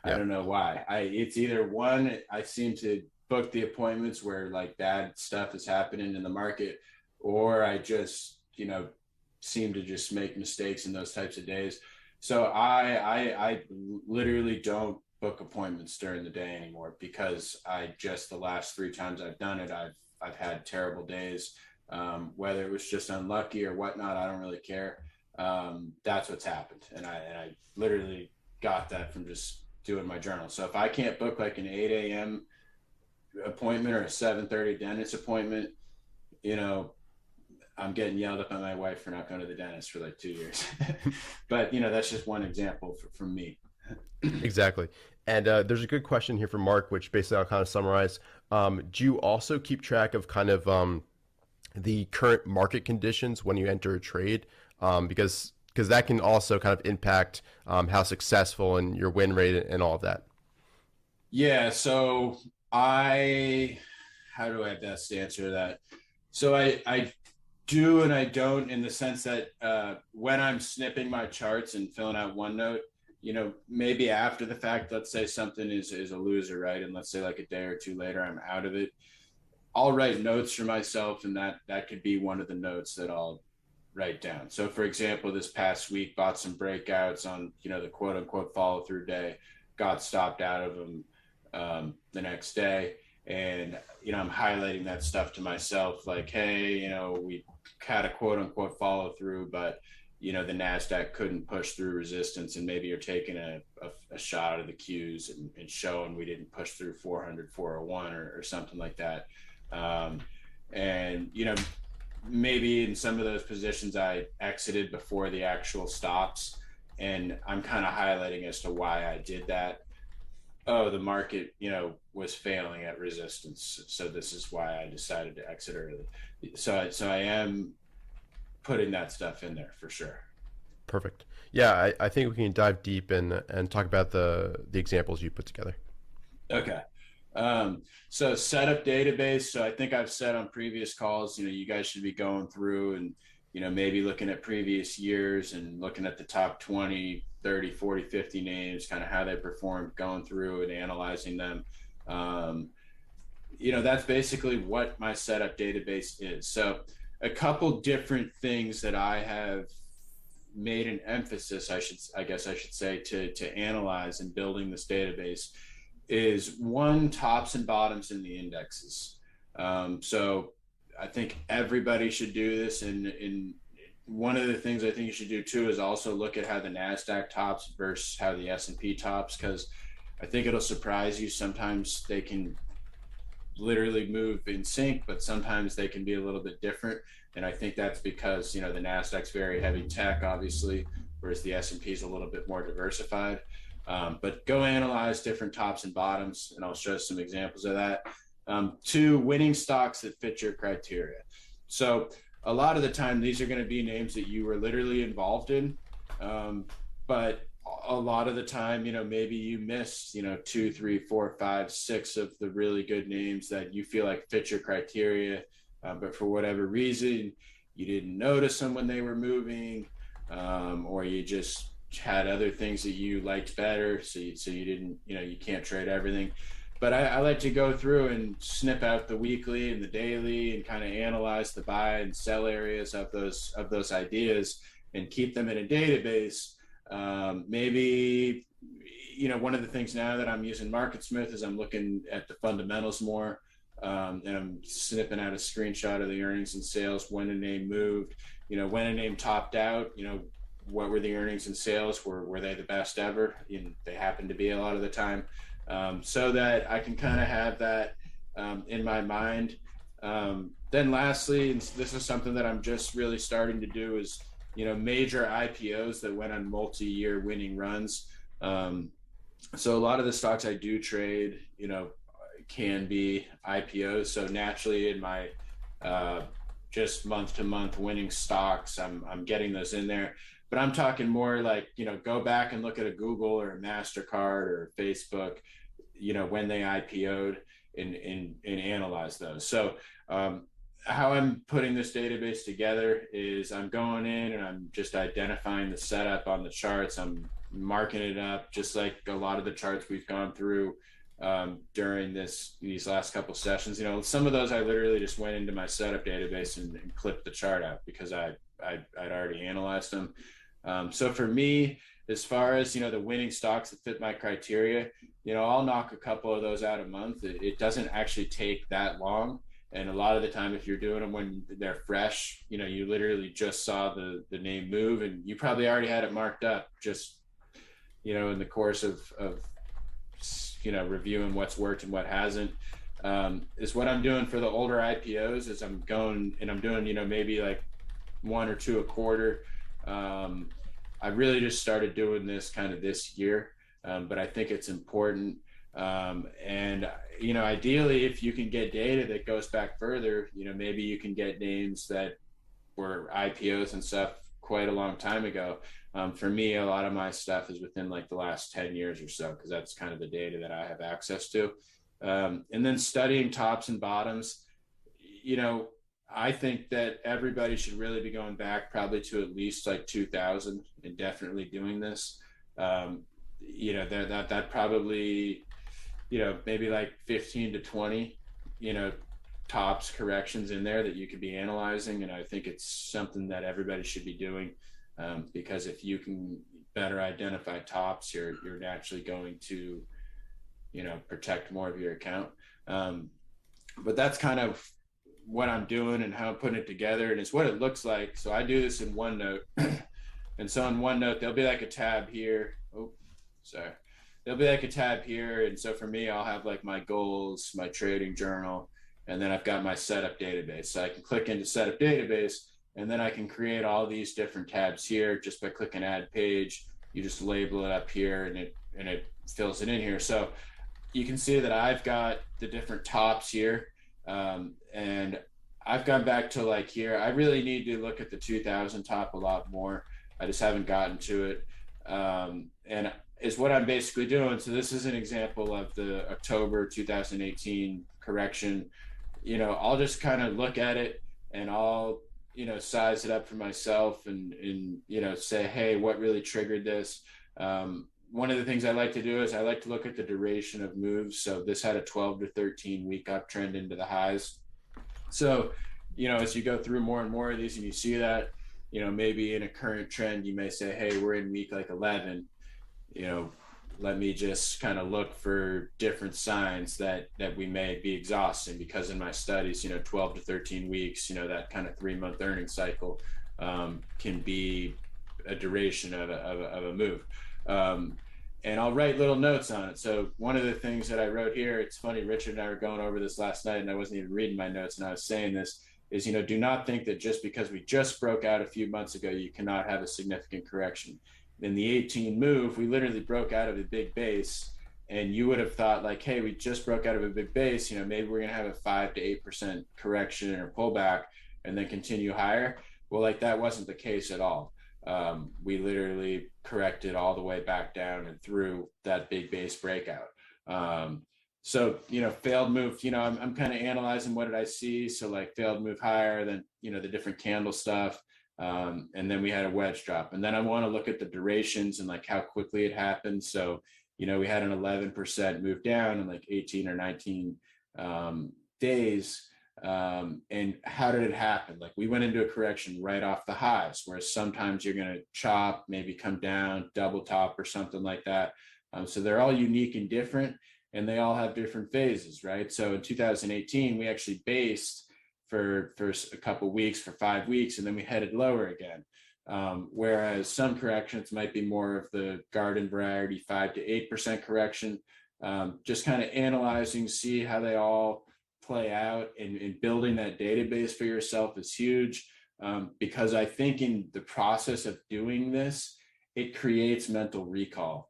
I yeah, don't know why. It's either one, I seem to book the appointments where like bad stuff is happening in the market, or I just, seem to just make mistakes in those types of days. So I literally don't book appointments during the day anymore, because the last 3 times I've done it, I've had terrible days. Whether it was just unlucky or whatnot, I don't really care. That's what's happened. And I literally got that from just doing my journal. So if I can't book like an 8 a.m. appointment or a 7:30 dentist appointment, you know, I'm getting yelled at by my wife for not going to the dentist for like 2 years. But that's just one example from me. exactly. And there's a good question here from Mark, which basically I'll kind of summarize. Do you also keep track of kind of the current market conditions when you enter a trade? Because that can also kind of impact how successful and your win rate and all of that. Yeah. So how do I best answer that? So I do and I don't, in the sense that when I'm snipping my charts and filling out OneNote, maybe after the fact, let's say something is a loser, right? And let's say like a day or two later, I'm out of it. I'll write notes for myself, and that could be one of the notes that I'll write down. So for example, this past week, bought some breakouts on, the quote unquote follow through day, got stopped out of them the next day. And, I'm highlighting that stuff to myself, like, hey, we had a quote unquote follow through, but, the NASDAQ couldn't push through resistance, and maybe you're taking a shot of the Qs and showing we didn't push through 400, 401 or something like that. And, maybe in some of those positions I exited before the actual stops, and I'm kind of highlighting as to why I did that. Oh, the market, was failing at resistance, so this is why I decided to exit early. So I am putting that stuff in there for sure. Perfect. Yeah, I think we can dive deep and talk about the examples you put together. Okay. So setup database. So I think I've said on previous calls, you guys should be going through and, maybe looking at previous years and looking at the top 20, 30, 40, 50 names, kind of how they performed, going through and analyzing them. That's basically what my setup database is. So a couple different things that I have made an emphasis, I guess I should say, to analyze in building this database is one, tops and bottoms in the indexes. So I think everybody should do this. And one of the things I think you should do too is also look at how the NASDAQ tops versus how the S&P tops, because I think it'll surprise you. Sometimes they can literally move in sync, but sometimes they can be a little bit different. And I think that's because, the NASDAQ's very heavy tech, obviously, whereas the S&P is a little bit more diversified. But go analyze different tops and bottoms, and I'll show some examples of that. Two, winning stocks that fit your criteria. So a lot of the time, these are going to be names that you were literally involved in. But a lot of the time, maybe you missed, 2, 3, 4, 5, 6 of the really good names that you feel like fit your criteria. But for whatever reason, you didn't notice them when they were moving, or you just had other things that you liked better. So you didn't, you can't trade everything. But I like to go through and snip out the weekly and the daily and kind of analyze the buy and sell areas of those ideas and keep them in a database. Maybe, one of the things now that I'm using MarketSmith is I'm looking at the fundamentals more. And I'm snipping out a screenshot of the earnings and sales, when a name moved, when a name topped out, what were the earnings and sales? Were they the best ever? And they happen to be a lot of the time. So that I can kind of have that in my mind. Then lastly, and this is something that I'm just really starting to do, is, major IPOs that went on multi-year winning runs. So a lot of the stocks I do trade, can be IPOs. So naturally in my just month to month winning stocks, I'm getting those in there. But I'm talking more like, go back and look at a Google or a MasterCard or Facebook, when they IPO'd and analyze those. So how I'm putting this database together is I'm going in and I'm just identifying the setup on the charts. I'm marking it up just like a lot of the charts we've gone through during these last couple sessions. Some of those I literally just went into my setup database and clipped the chart out because I'd already analyzed them. So for me, as far as, the winning stocks that fit my criteria, I'll knock a couple of those out a month. It doesn't actually take that long. And a lot of the time, if you're doing them when they're fresh, you literally just saw the name move and you probably already had it marked up just, in the course of reviewing what's worked and what hasn't. Is what I'm doing for the older IPOs is I'm going and I'm doing, maybe like one or two a quarter. I really just started doing this kind of this year, but I think it's important. And, ideally, if you can get data that goes back further, maybe you can get names that were IPOs and stuff quite a long time ago. For me, a lot of my stuff is within like the last 10 years or so, because that's kind of the data that I have access to. And then studying tops and bottoms, I think that everybody should really be going back probably to at least like 2000 and definitely doing this. That probably, maybe like 15 to 20, tops corrections in there that you could be analyzing. And I think it's something that everybody should be doing, because if you can better identify tops, you're naturally going to, protect more of your account. But that's kind of what I'm doing and how I'm putting it together, and it's what it looks like. So I do this in OneNote. And so in OneNote, there'll be like a tab here. There'll be like a tab here. And so for me, I'll have like my goals, my trading journal, and then I've it my setup database. So I can click into setup database, and then I can create all these different tabs here just by clicking add page. You just label it up here and it fills it in here. So you can see that I've got the different tops here. And I've gone back to like here. I really need to look at the 2000 top a lot more. I just haven't gotten to it. And is what I'm basically doing. So this is an example of the October 2018 correction. I'll just kind of look at it and I'll, size it up for myself and say, hey, what really triggered this? One of the things I like to do is I like to look at the duration of moves. So this had a 12 to 13 week uptrend into the highs. So, as you go through more and more of these and you see that, maybe in a current trend, you may say, hey, we're in week like 11, let me just kind of look for different signs that we may be exhausting, because in my studies, 12 to 13 weeks, that kind of 3-month earning cycle can be a duration of a move. And I'll write little notes on it. So one of the things that I wrote here, it's funny, Richard and I were going over this last night and I wasn't even reading my notes and I was saying this, is, do not think that just because we just broke out a few months ago, you cannot have a significant correction. In the 18 move, we literally broke out of a big base, and you would have thought like, hey, we just broke out of a big base, maybe we're going to have a 5 to 8% correction or pullback and then continue higher. Well, like that wasn't the case at all. We literally corrected all the way back down and through that big base breakout. So, failed move, I'm kind of analyzing what did I see. So like failed move higher than, the different candle stuff. And then we had a wedge drop. And then I want to look at the durations and like how quickly it happened. So, we had an 11% move down in like 18 or 19 days. And how did it happen? Like we went into a correction right off the highs, whereas sometimes you're going to chop, maybe come down, double top or something like that. So they're all unique and different, and they all have different phases, right? So in 2018, we actually based for a couple of weeks, for 5 weeks, and then we headed lower again. Whereas some corrections might be more of the garden variety 5 to 8% correction. Just kind of analyzing, see how they all play out, and building that database for yourself is huge, because I think in the process of doing this, it creates mental recall,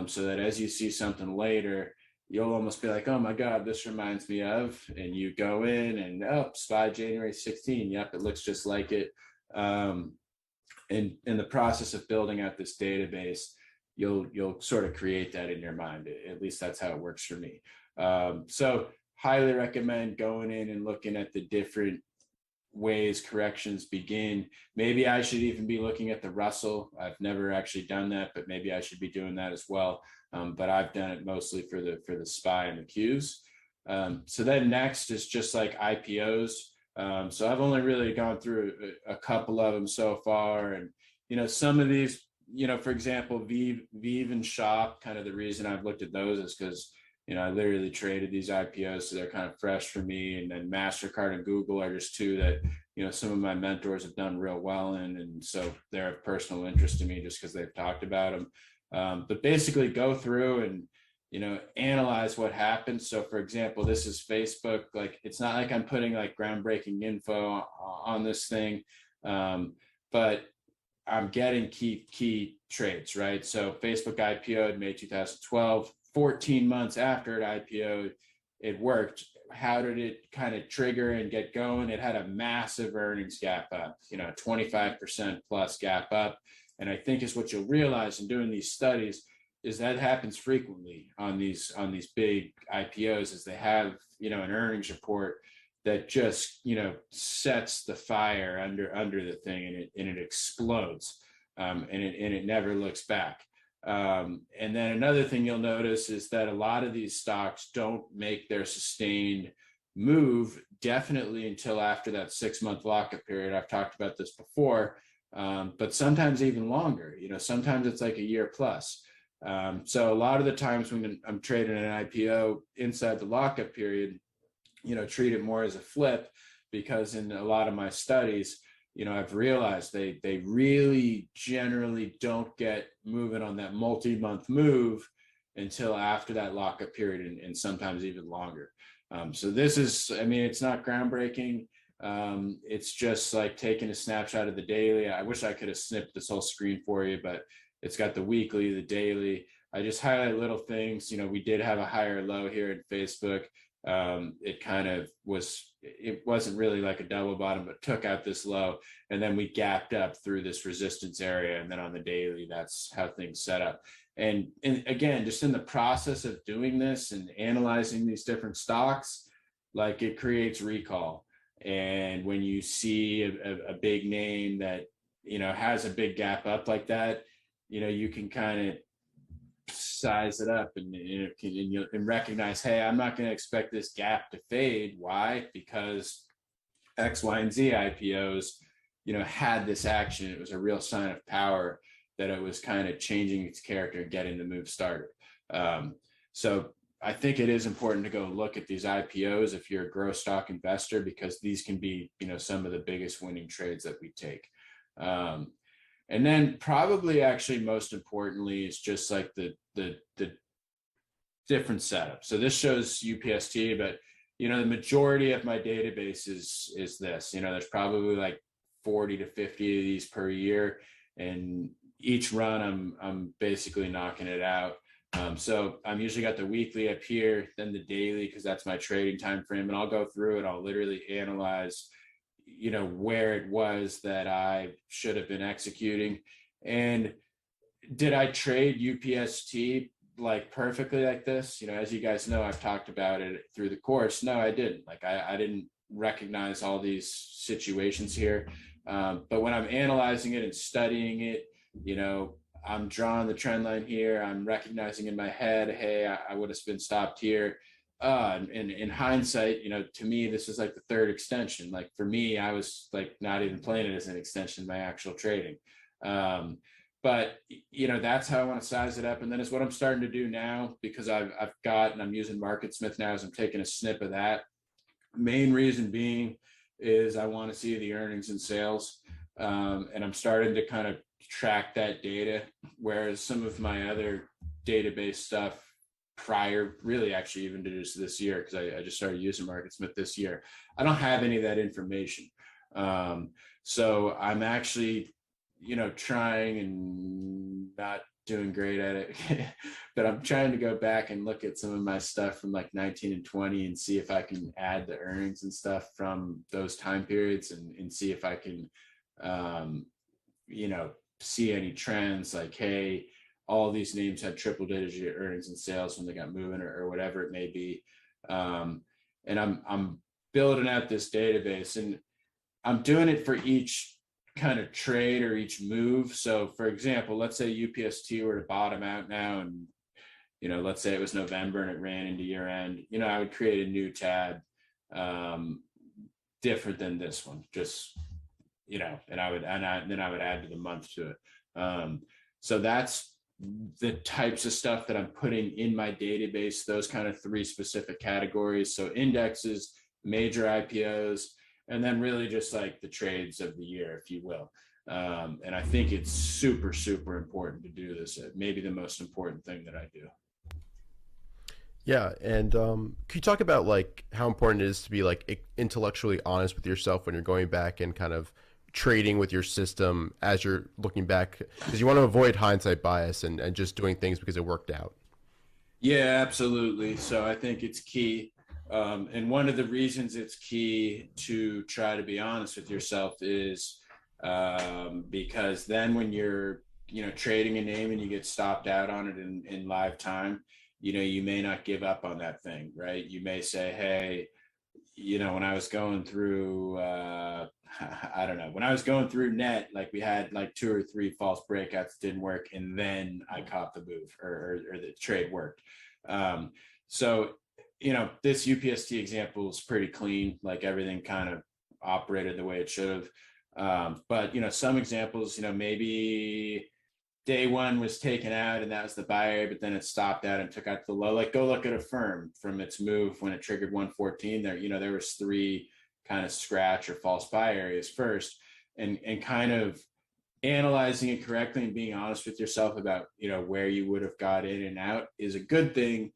so that as you see something later, you'll almost be like, oh my God, this reminds me of, and you go in and SPY January 16, yep, it looks just like it. And in the process of building out this database, you'll sort of create that in your mind. At least that's how it works for me. So highly recommend going in and looking at the different ways corrections begin. Maybe I should even be looking at the Russell. I've never actually done that, but maybe I should be doing that as well. But I've done it mostly for the SPY and the Qs. So then next is just like IPOs. So I've only really gone through a couple of them so far. And, some of these, for example, Vive and Shop, kind of the reason I've looked at those is because, I literally traded these IPOs, so they're kind of fresh for me. And then MasterCard and Google are just two that, some of my mentors have done real well in. And so they're of personal interest to me just because they've talked about them. But basically go through and, analyze what happened. So for example, this is Facebook. Like, it's not like I'm putting like groundbreaking info on this thing, but I'm getting key trades, right? So Facebook IPO'd May 2012, 14 months after it IPO'd, it worked. How did it kind of trigger and get going? It had a massive earnings gap up, 25% plus gap up. And I think is what you'll realize in doing these studies is that happens frequently on these big IPOs, is they have, an earnings report that just, sets the fire under the thing, and it explodes, and it never looks back. And then another thing you'll notice is that a lot of these stocks don't make their sustained move definitely until after that 6-month lockup period. I've talked about this before, but sometimes even longer. Sometimes it's like a year plus. So a lot of the times when I'm trading an IPO inside the lockup period, treat it more as a flip, because in a lot of my studies, I've realized they really generally don't get moving on that multi-month move until after that lockup period, and sometimes even longer. So this is, it's not groundbreaking. It's just like taking a snapshot of the daily. I wish I could have snipped this whole screen for you, but it's got the weekly, the daily. I just highlight little things. We did have a higher low here at Facebook. It kind of it wasn't really like a double bottom, but took out this low, and then we gapped up through this resistance area. And then on the daily, that's how things set up. And again, just in the process of doing this and analyzing these different stocks, like, it creates recall. And when you see a big name that, has a big gap up like that, you can kind of size it up and recognize, hey, I'm not going to expect this gap to fade. Why? Because X, Y, and Z IPOs, had this action. It was a real sign of power that it was kind of changing its character and getting the move started. So I think it is important to go look at these IPOs if you're a growth stock investor, because these can be, some of the biggest winning trades that we take. And then probably actually most importantly is just like the different setup. So this shows UPST, but the majority of my database is this. There's probably like 40 to 50 of these per year, and each run I'm basically knocking it out. So I'm usually got the weekly up here, then the daily, because that's my trading time frame, and I'll go through it. I'll literally analyze where it was that I should have been executing. And did I trade UPST like perfectly like this? As you guys know, I've talked about it through the course. No, I didn't. Like, I didn't recognize all these situations here. But when I'm analyzing it and studying it, you know, I'm drawing the trend line here. I'm recognizing in my head, hey, I would have been stopped here. And in hindsight, you know, to me, this is like the third extension. Like for me, I was like not even playing it as an extension of my actual trading. But you know, that's how I want to size it up. And then it's what I'm starting to do now, because I've got, and I'm using MarketSmith now as I'm taking a snip of that. Main reason being is I want to see the earnings and sales. And I'm starting to kind of track that data, whereas some of my other database stuff prior, really actually even to just this year, because I just started using MarketSmith this year, I don't have any of that information. So I'm actually, you know, trying and not doing great at it, but I'm trying to go back and look at some of my stuff from like 19 and 20 and see if I can add the earnings and stuff from those time periods, and see if I can, you know, see any trends like, hey, all these names had triple digit earnings and sales when they got moving, or whatever it may be. And I'm building out this database, and I'm doing it for each kind of trade or each move. So for example, let's say UPST were to bottom out now, and, you know, let's say it was November and it ran into year end, you know, I would create a new tab, different than this one, just, you know, and then I would add to the month to it. So that's the types of stuff that I'm putting in my database, those kind of three specific categories. So indexes, major IPOs, and then really just like the trades of the year, if you will. And I think it's super, super important to do this. Maybe the most important thing that I do. Yeah, and can you talk about like how important it is to be like intellectually honest with yourself when you're going back and kind of trading with your system as you're looking back, because you want to avoid hindsight bias and just doing things because it worked out? Yeah, absolutely. So I think it's key. And one of the reasons it's key to try to be honest with yourself is because then when you're, you know, trading a name and you get stopped out on it in live time, you know, you may not give up on that thing, right? You may say, hey, you know, when I was going through, I don't know, when I was going through net, like we had like 2 or 3 false breakouts, didn't work, and then I caught the move, or the trade worked. So, you know, this UPST example is pretty clean, like everything kind of operated the way it should have. But, you know, some examples, you know, maybe day one was taken out and that was the buyer, but then it stopped out and took out the low. Like go look at a firm from its move when it triggered 114 there, you know, there was 3 kind of scratch or false buy areas first, and kind of analyzing it correctly and being honest with yourself about, you know, where you would have got in and out is a good thing,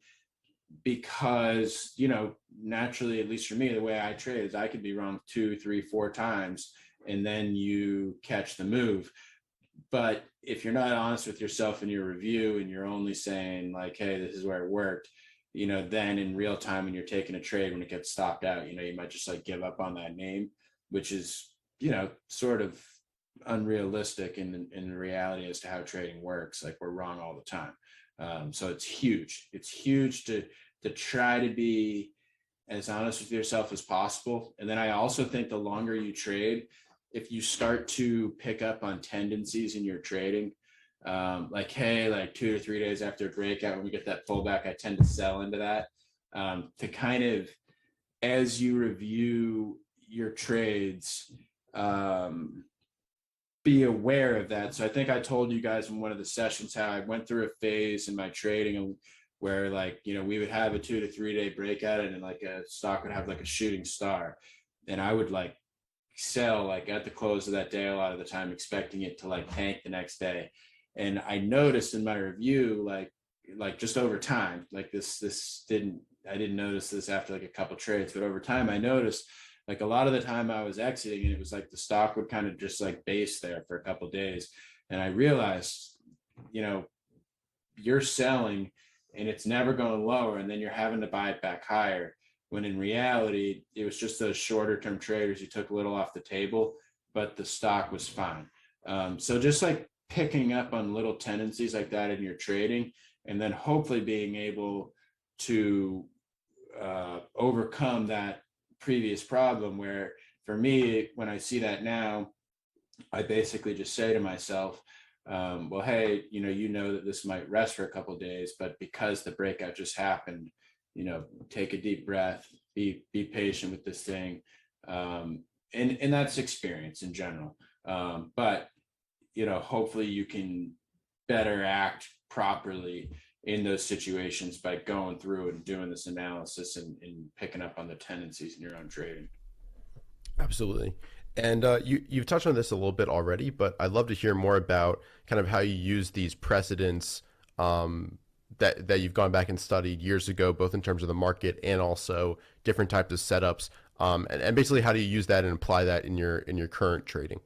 because, you know, naturally, at least for me, the way I trade is I could be wrong 2, 3, 4 times, and then you catch the move. But if you're not honest with yourself in your review and you're only saying like, hey, this is where it worked, you know, then in real time when you're taking a trade, when it gets stopped out, you know, you might just like give up on that name, which is, you know, sort of unrealistic in reality as to how trading works. Like we're wrong all the time. So it's huge. It's huge to try to be as honest with yourself as possible. And then I also think the longer you trade, if you start to pick up on tendencies in your trading, like, hey, like 2 or 3 days after a breakout, when we get that pullback, I tend to sell into that, to kind of, as you review your trades, be aware of that. So I think I told you guys in one of the sessions how I went through a phase in my trading where, like, you know, we would have a 2 to 3 day breakout and like a stock would have like a shooting star, and I would like sell like at the close of that day a lot of the time, expecting it to like tank the next day. And I noticed in my review, like just over time, like I didn't notice this after like a couple trades, but over time I noticed like a lot of the time I was exiting and it was like the stock would kind of just like base there for a couple days. And I realized, you know, you're selling and it's never going lower, and then you're having to buy it back higher, when in reality, it was just those shorter term traders who took a little off the table, but the stock was fine. So just like picking up on little tendencies like that in your trading, and then hopefully being able to overcome that previous problem where for me, when I see that now, I basically just say to myself, well, hey, you know that this might rest for a couple of days, but because the breakout just happened, take a deep breath, be patient with this thing. And that's experience in general. But, hopefully you can better act properly in those situations by going through and doing this analysis and picking up on the tendencies in your own trading. Absolutely. And you've touched on this a little bit already, but I'd love to hear more about kind of how you use these precedents that you've gone back and studied years ago, both in terms of the market and also different types of setups, and basically how do you use that and apply that in your current trading?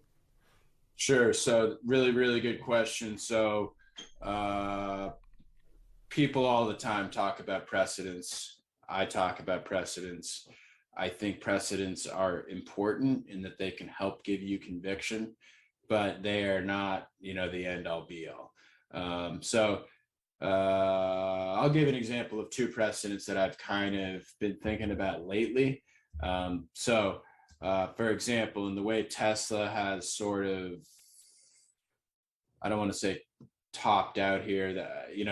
Sure. So really, really good question. So uh, people all the time talk about precedents. I talk about precedents. I think precedents are important in that they can help give you conviction, but they are not, the end all be all. I'll give an example of two precedents that I've kind of been thinking about lately. For example, in the way Tesla has sort of, I don't want to say topped out here,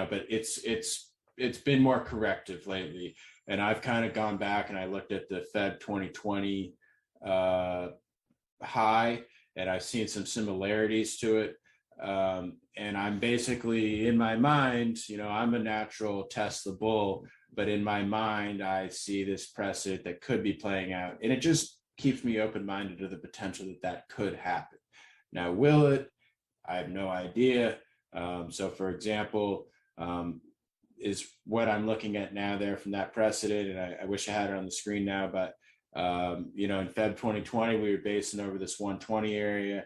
but it's been more corrective lately. And I've kind of gone back and I looked at the Feb 2020 high, and I've seen some similarities to it. And I'm basically, in my mind, I'm a natural Tesla bull, but in my mind, I see this precedent that could be playing out. And it just keeps me open-minded to the potential that could happen. Now, will it? I have no idea. For example, is what I'm looking at now there from that precedent, and I wish I had it on the screen now, but in Feb 2020, we were basing over this 120 area.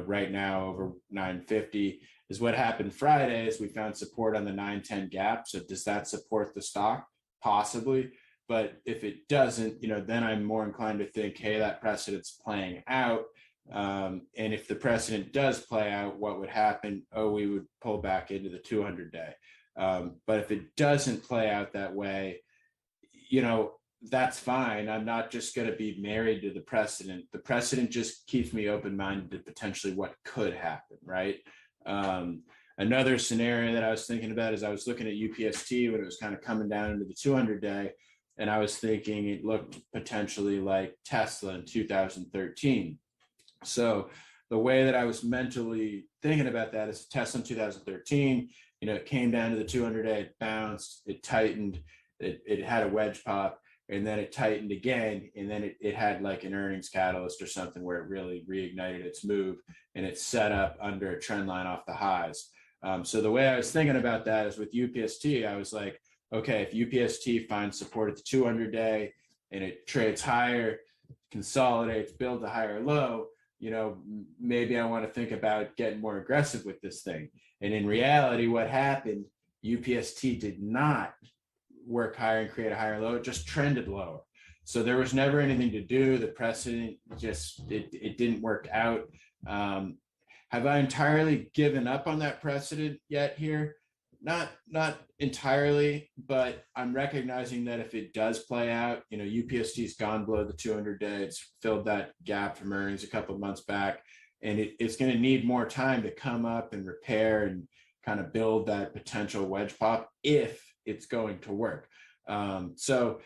Right now over 950 is what happened Friday. Is we found support on the 910 gap. So does that support the stock? Possibly. But if it doesn't, then I'm more inclined to think, hey, that precedent's playing out. And if the precedent does play out, what would happen? We would pull back into the 200-day. But if it doesn't play out that way, that's fine. I'm not just going to be married to the precedent. The precedent just keeps me open-minded to potentially what could happen, right? Another scenario that I was thinking about is I was looking at UPST when it was kind of coming down into the 200-day, and I was thinking it looked potentially like Tesla in 2013. So the way that I was mentally thinking about that is Tesla in 2013, it came down to the 200-day, it bounced, it tightened, it had a wedge pop, and then it tightened again, and then it had like an earnings catalyst or something where it really reignited its move, and it set up under a trend line off the highs. So the way I was thinking about that is with UPST, I was like, okay, if UPST finds support at the 200-day and it trades higher, consolidates, builds a higher low, maybe I want to think about getting more aggressive with this thing. And in reality, what happened, UPST did not work higher and create a higher low. It just trended lower. So there was never anything to do. The precedent it didn't work out. Have I entirely given up on that precedent yet here? Not entirely, but I'm recognizing that if it does play out, UPST's gone below the 200-day. It's filled that gap from earnings a couple of months back, and it's going to need more time to come up and repair and kind of build that potential wedge pop if it's going to work. UPST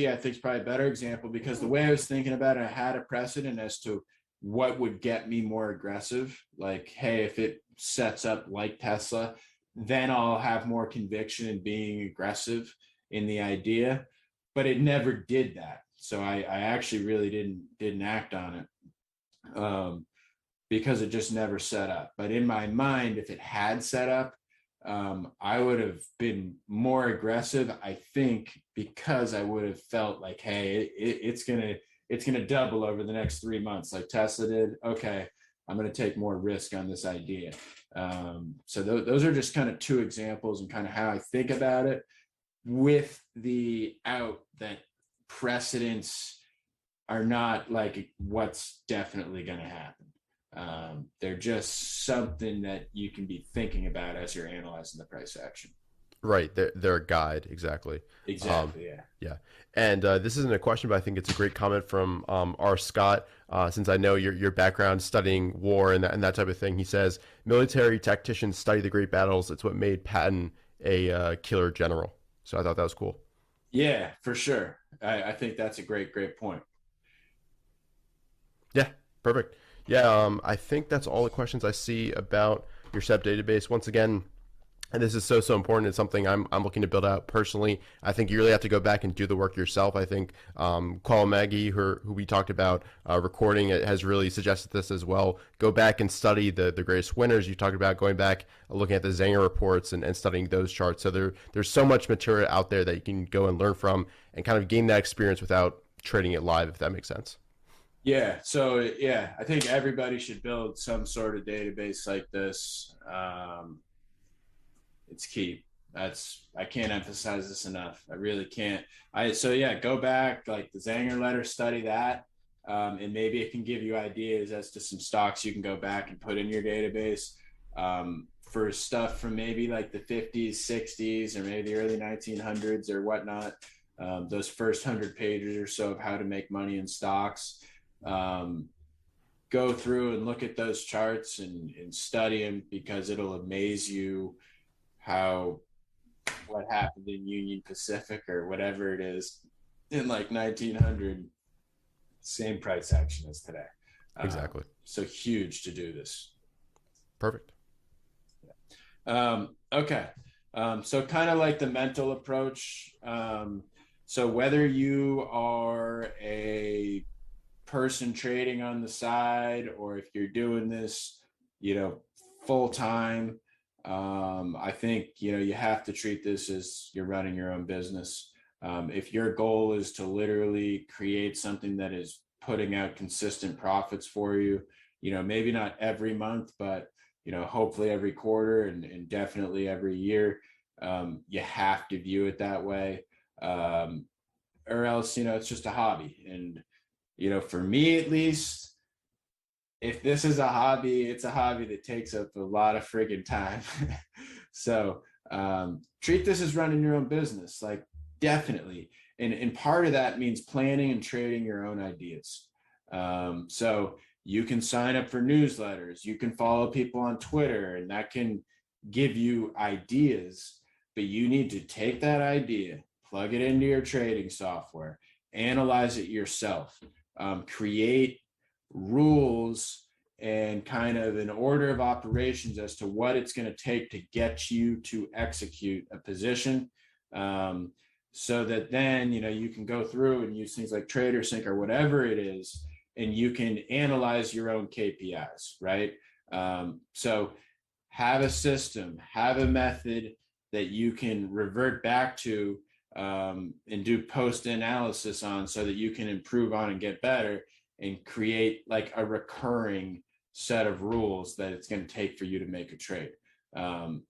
I think is probably a better example because the way I was thinking about it, I had a precedent as to what would get me more aggressive. Like, hey, if it sets up like Tesla, then I'll have more conviction in being aggressive in the idea. But it never did that. So I actually really didn't act on it because it just never set up. But in my mind, if it had set up, I would have been more aggressive, I think, because I would have felt like, hey, it's gonna double over the next 3 months, like Tesla did. Okay, I'm gonna take more risk on this idea. So those are just kind of two examples and kind of how I think about it, with the out that precedents are not like what's definitely going to happen. They're just something that you can be thinking about as you're analyzing the price action. Right, they're a guide, exactly. Um, Exactly. Yeah. yeah, and this isn't a question, but I think it's a great comment from R. Scott. Since I know your background studying war and that type of thing, he says military tacticians study the great battles. It's what made Patton a killer general. So I thought that was cool. Yeah, for sure. I think that's a great point. Yeah, perfect. Yeah, I think that's all the questions I see about your SEP database. Once again, and this is so important. It's something I'm looking to build out personally. I think you really have to go back and do the work yourself. I think Qual Maggie, who we talked about recording, it has really suggested this as well. Go back and study the greatest winners. You talked about going back, looking at the Zanger reports and studying those charts. So there's so much material out there that you can go and learn from and kind of gain that experience without trading it live, if that makes sense. Yeah. So yeah, I think everybody should build some sort of database like this. It's key. I can't emphasize this enough. I really can't. So yeah, go back like the Zanger letter, study that, and maybe it can give you ideas as to some stocks you can go back and put in your database for stuff from maybe like the 50s, 60s, or maybe the early 1900s or whatnot. Those first 100 pages or so of how to make money in stocks. Um, Go through and look at those charts and study them because it'll amaze you how what happened in Union Pacific or whatever it is in like 1900, same price action as today. Exactly. So huge to do this. Perfect. Okay. So kind of like the mental approach. So whether you are a person trading on the side or if you're doing this, full time, I think you have to treat this as you're running your own business. If your goal is to literally create something that is putting out consistent profits for you, maybe not every month, but hopefully every quarter and definitely every year, you have to view it that way, or else it's just a hobby. And for me at least, if this is a hobby, it's a hobby that takes up a lot of friggin' time. So treat this as running your own business, like definitely. And part of that means planning and trading your own ideas. So you can sign up for newsletters, you can follow people on Twitter, and that can give you ideas, but you need to take that idea, plug it into your trading software, analyze it yourself, create rules and kind of an order of operations as to what it's going to take to get you to execute a position, so that then you can go through and use things like TraderSync or whatever it is, and you can analyze your own KPIs, right? So have a system, have a method that you can revert back to, and do post analysis on, so that you can improve on and get better and create like a recurring set of rules that it's going to take for you to make a trade. And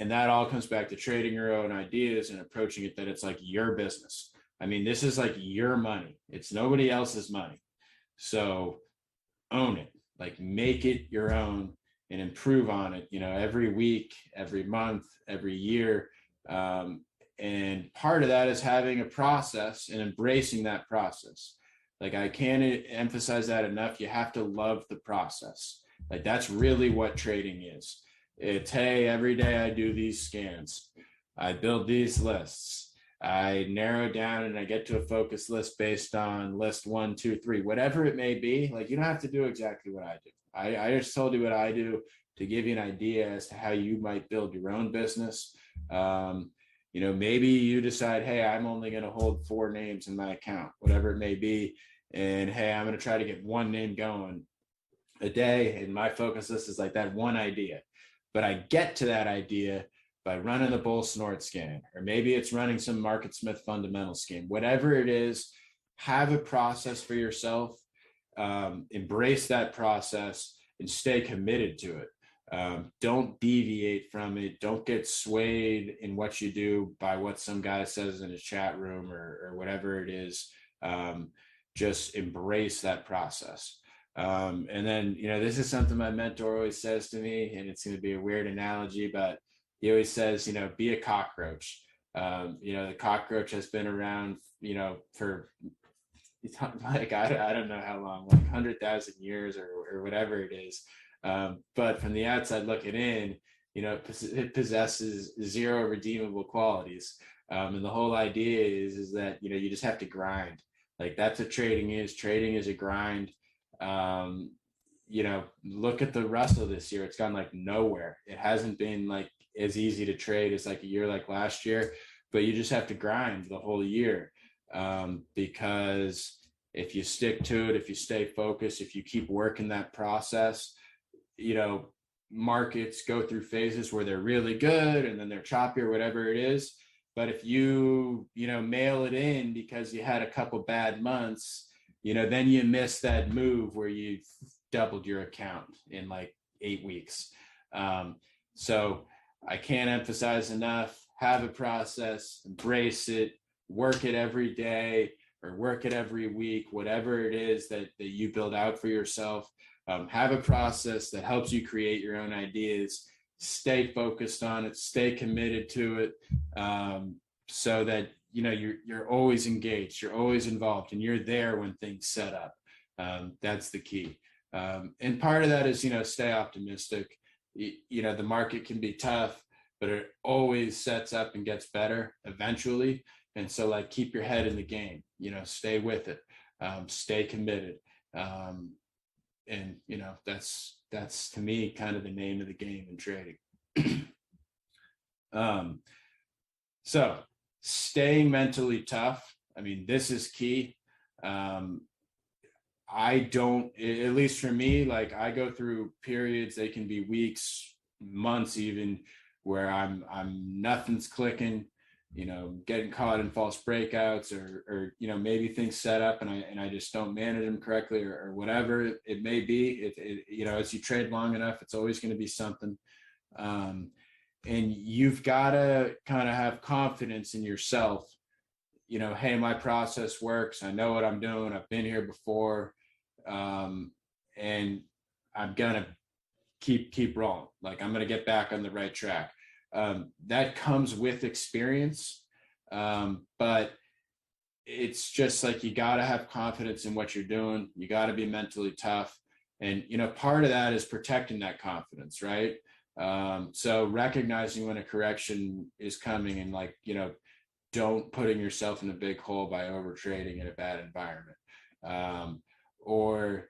that all comes back to trading your own ideas and approaching it that it's like your business. I mean, this is like your money. It's nobody else's money. So own it, like make it your own and improve on it, every week, every month, every year. And part of that is having a process and embracing that process. Like I can't emphasize that enough. You have to love the process. Like that's really what trading is. It's, hey, every day I do these scans. I build these lists. I narrow down and I get to a focus list based on list 1, 2, 3, whatever it may be. Like you don't have to do exactly what I do. I just told you what I do to give you an idea as to how you might build your own business. Maybe you decide, hey, I'm only going to hold 4 names in my account, whatever it may be. And hey, I'm going to try to get one name going a day. And my focus list is like that one idea. But I get to that idea by running the bull snort scan, or maybe it's running some Market Smith fundamental scan, whatever it is. Have a process for yourself, embrace that process and stay committed to it. Don't deviate from it. Don't get swayed in what you do by what some guy says in his chat room or whatever it is. Just embrace that process. And then, this is something my mentor always says to me, and it's going to be a weird analogy, but he always says, be a cockroach. The cockroach has been around, for like I don't know how long, like 100,000 years or whatever it is. But from the outside looking in, it possesses zero redeemable qualities. And the whole idea is that you just have to grind. Like that's what trading is. Trading is a grind. Look at the Russell this year. It's gone like nowhere. It hasn't been like as easy to trade as like a year like last year, but you just have to grind the whole year, because if you stick to it, if you stay focused, if you keep working that process, markets go through phases where they're really good and then they're choppy or whatever it is. But if you mail it in because you had a couple bad months, then you miss that move where you doubled your account in like 8 weeks. So I can't emphasize enough, have a process, embrace it, work it every day or work it every week, whatever it is that you build out for yourself. Have a process that helps you create your own ideas, stay focused on it, stay committed to it, so that you're always engaged, you're always involved, and you're there when things set up. That's the key. And part of that is stay optimistic. The market can be tough, but it always sets up and gets better eventually. And so like keep your head in the game, stay with it, stay committed. And that's to me kind of the name of the game in trading. So staying mentally tough, I mean, this is key. I don't, at least for me, like I go through periods, they can be weeks, months even, where I'm nothing's clicking, getting caught in false breakouts or maybe things set up and I just don't manage them correctly or whatever it may be. As you trade long enough, it's always going to be something. And you've got to kind of have confidence in yourself. Hey, my process works. I know what I'm doing. I've been here before. And I'm gonna keep rolling. Like I'm gonna get back on the right track. That comes with experience, but it's just like you got to have confidence in what you're doing. You got to be mentally tough, and part of that is protecting that confidence, right? So recognizing when a correction is coming and don't putting yourself in a big hole by over trading in a bad environment. Or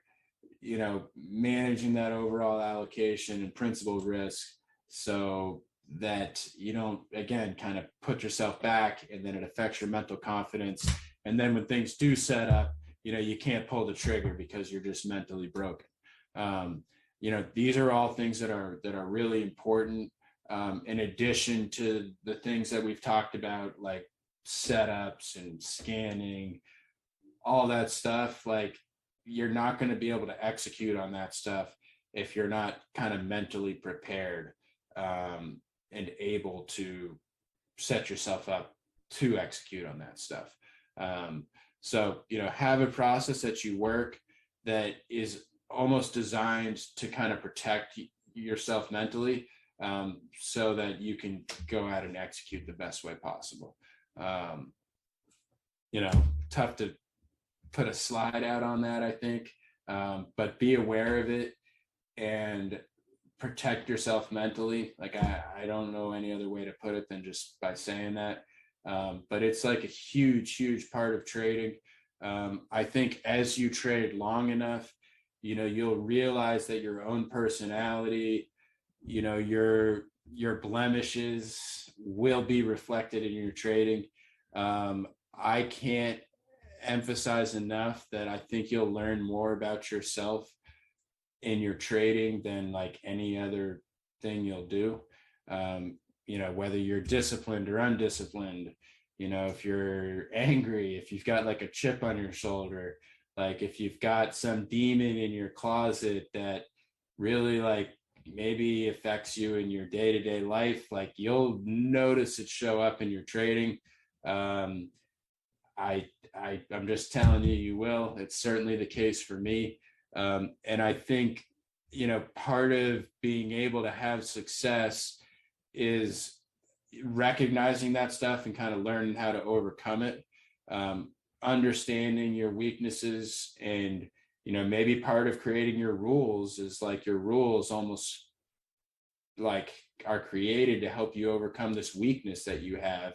managing that overall allocation and principal risk so that you don't again kind of put yourself back and then it affects your mental confidence, and then when things do set up, you can't pull the trigger because you're just mentally broken. These are all things that are really important, in addition to the things that we've talked about, like setups and scanning, all that stuff. Like you're not going to be able to execute on that stuff if you're not kind of mentally prepared, and able to set yourself up to execute on that stuff. So have a process that you work that is almost designed to kind of protect yourself mentally, so that you can go out and execute the best way possible. Tough to put a slide out on that, I think, but be aware of it and protect yourself mentally. Like I don't know any other way to put it than just by saying that. But it's like a huge part of trading. I think as you trade long enough, you'll realize that your own personality, your blemishes will be reflected in your trading. I can't emphasize enough that I think you'll learn more about yourself in your trading than like any other thing you'll do. Whether you're disciplined or undisciplined, if you're angry, if you've got like a chip on your shoulder, like if you've got some demon in your closet that really like maybe affects you in your day-to-day life, like you'll notice it show up in your trading. I'm just telling you, you will. It's certainly the case for me. And I think, part of being able to have success is recognizing that stuff and kind of learning how to overcome it, understanding your weaknesses, and maybe part of creating your rules is like your rules almost like are created to help you overcome this weakness that you have.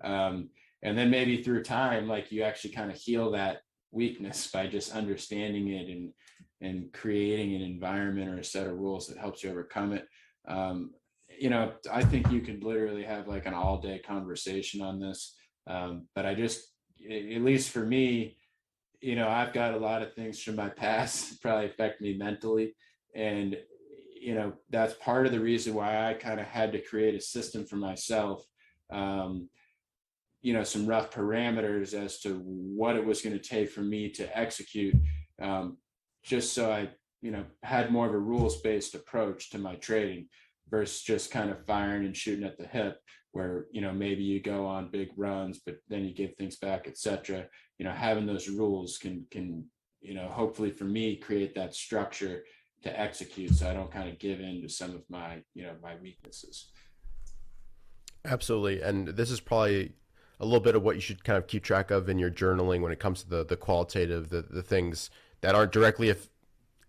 And then maybe through time, like you actually kind of heal that weakness by just understanding it and creating an environment or a set of rules that helps you overcome it. I think you could literally have like an all day conversation on this. But I just, at least for me, I've got a lot of things from my past probably affect me mentally. And, that's part of the reason why I kind of had to create a system for myself. Some rough parameters as to what it was going to take for me to execute, just so I, had more of a rules-based approach to my trading versus just kind of firing and shooting at the hip where, maybe you go on big runs, but then you give things back, etc. Having those rules can, hopefully for me, create that structure to execute so I don't kind of give in to some of my, my weaknesses. Absolutely. And this is probably a little bit of what you should kind of keep track of in your journaling when it comes to the qualitative, the things that aren't directly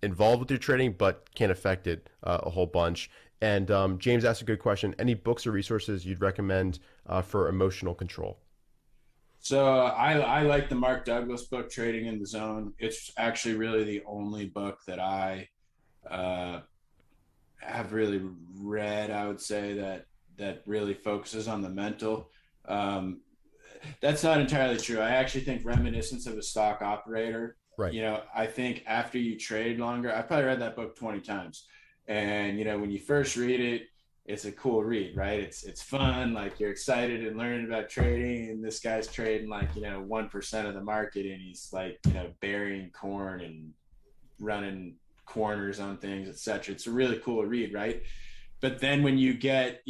involved with your trading, but can affect it a whole bunch. And James asked a good question. Any books or resources you'd recommend for emotional control? So I like the Mark Douglas book, Trading in the Zone. It's actually really the only book that I uh, have really read, I would say, that really focuses on the mental. Um, that's not entirely true. I actually think Reminiscence of a Stock Operator. Right. I think after you trade longer, I probably read that book 20 times. And when you first read it, it's a cool read, right? It's fun, like you're excited and learning about trading, and this guy's trading like 1% of the market, and he's like burying corn and running corners on things, etc. It's a really cool read, right? But then when you get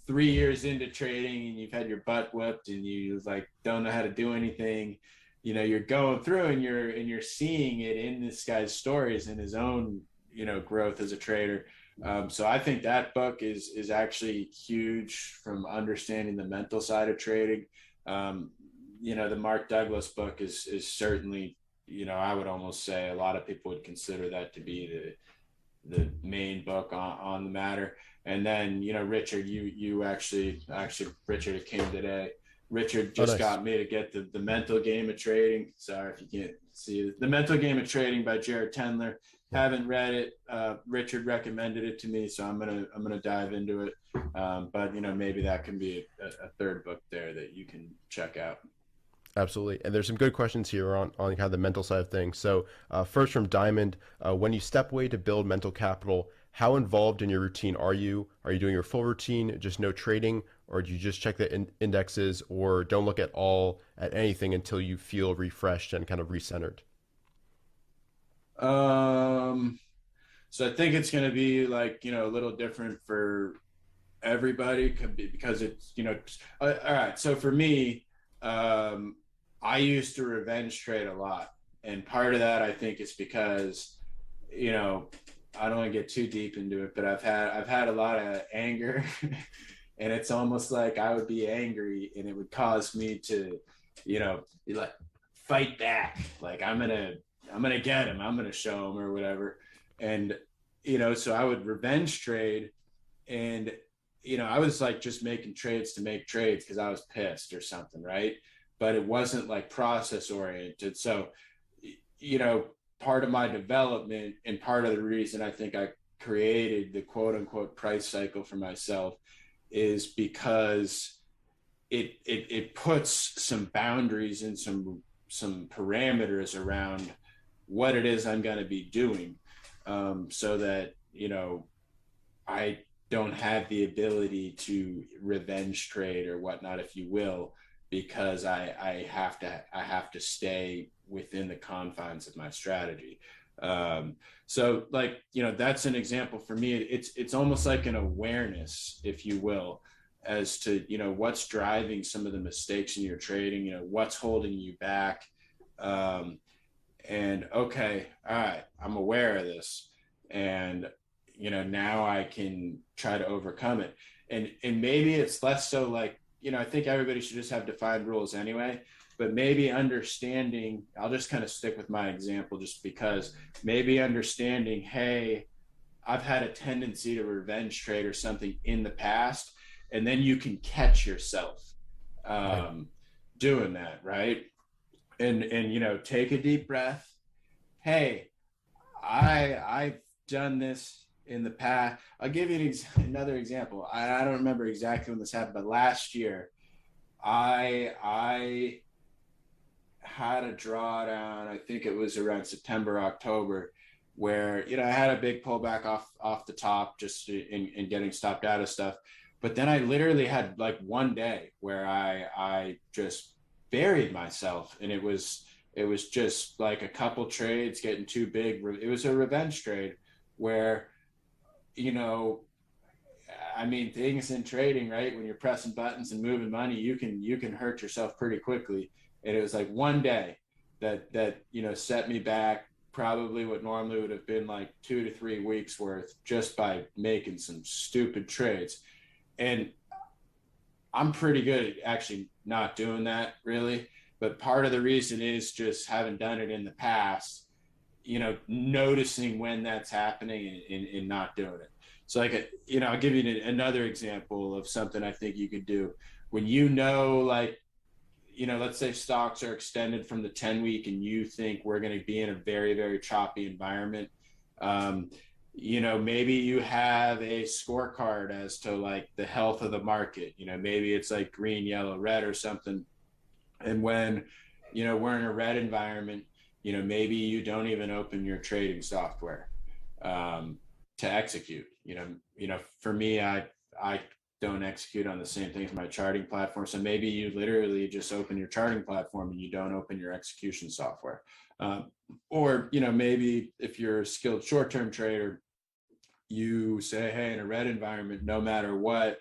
3 years into trading and you've had your butt whipped and you like don't know how to do anything, you're going through and you're seeing it in this guy's stories and his own growth as a trader. So I think that book is actually huge from understanding the mental side of trading. The Mark Douglas book is certainly, I would almost say a lot of people would consider that to be the main book on the matter. And then Richard, you actually Richard, it came today. Richard Oh, just nice. got me to get the Mental Game of Trading. Sorry if you can't see it. The Mental Game of Trading by Jared Tendler. Yeah. Haven't read it. Richard recommended it to me, so I'm gonna dive into it. But maybe that can be a third book there that you can check out. Absolutely. And there's some good questions here on kind of the mental side of things. So, first from Diamond, when you step away to build mental capital, how involved in your routine are you? Are you doing your full routine, just no trading, or do you just check the indexes or don't look at all at anything until you feel refreshed and kind of recentered? Um, so I think it's going to be like a little different for everybody because it's all right. So for me, um, I used to revenge trade a lot, and part of that I think is because you know I don't want to get too deep into it, but I've had a lot of anger, and it's almost like I would be angry, and it would cause me to be like fight back, like I'm gonna get him, I'm gonna show him or whatever, and so I would revenge trade, and I was like just making trades to make trades because I was pissed or something, right? But it wasn't like process oriented. So, you know, part of my development and part of the reason I think I created the quote unquote price cycle for myself is because it puts some boundaries and some parameters around what it is I'm going to be doing, so that I don't have the ability to revenge trade or whatnot, if you will, because I have to stay within the confines of my strategy. So like that's an example for me. It's almost like an awareness, if you will, as to what's driving some of the mistakes in your trading. What's holding you back, and okay, all right, I'm aware of this, and now I can try to overcome it. And maybe it's less so like, I think everybody should just have defined rules anyway, but maybe understanding, I'll just kind of stick with my example just because, maybe understanding, hey, I've had a tendency to revenge trade or something in the past, and then you can catch yourself Right. um, doing that, right? And take a deep breath. Hey, I've done this in the past. I'll give you another example. I don't remember exactly when this happened, but last year I had a drawdown. I think it was around September, October, where I had a big pullback off the top, just in getting stopped out of stuff. But then I literally had like one day where I just buried myself, and it was just like a couple trades getting too big. It was a revenge trade where you know I mean, things in trading, right? When you're pressing buttons and moving money, you can hurt yourself pretty quickly. And it was like one day that set me back probably what normally would have been like 2 to 3 weeks worth just by making some stupid trades. And I'm pretty good at actually not doing that really. But part of the reason is just having done it in the past, noticing when that's happening and not doing it. So like, I'll give you another example of something I think you could do when like, let's say stocks are extended from the 10 week and you think we're going to be in a very, very choppy environment. Um, maybe you have a scorecard as to like the health of the market. Maybe it's like green, yellow, red or something. And when, we're in a red environment, maybe you don't even open your trading software to execute. For me, I don't execute on the same thing as my charting platform. So maybe you literally just open your charting platform and you don't open your execution software. Or maybe if you're a skilled short-term trader, you say, hey, in a red environment, no matter what,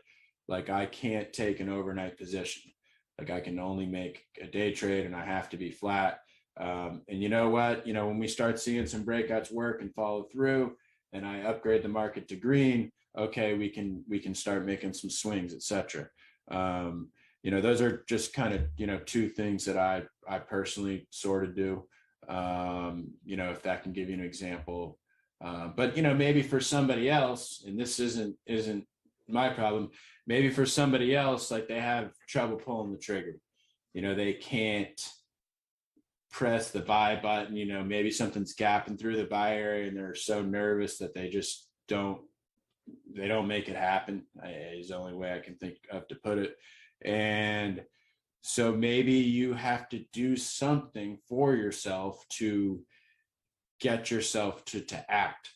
like I can't take an overnight position. Like I can only make a day trade and I have to be flat. And you know what? When we start seeing some breakouts work and follow through, and I upgrade the market to green, okay, we can start making some swings, etc. Those are just kind of two things that I personally sort of do. If that can give you an example. But maybe for somebody else, and this isn't my problem, maybe for somebody else, like they have trouble pulling the trigger. They can't press the buy button. Maybe something's gapping through the buy area and they're so nervous that they just don't make it happen, is the only way I can think of to put it. And so maybe you have to do something for yourself to get yourself to act.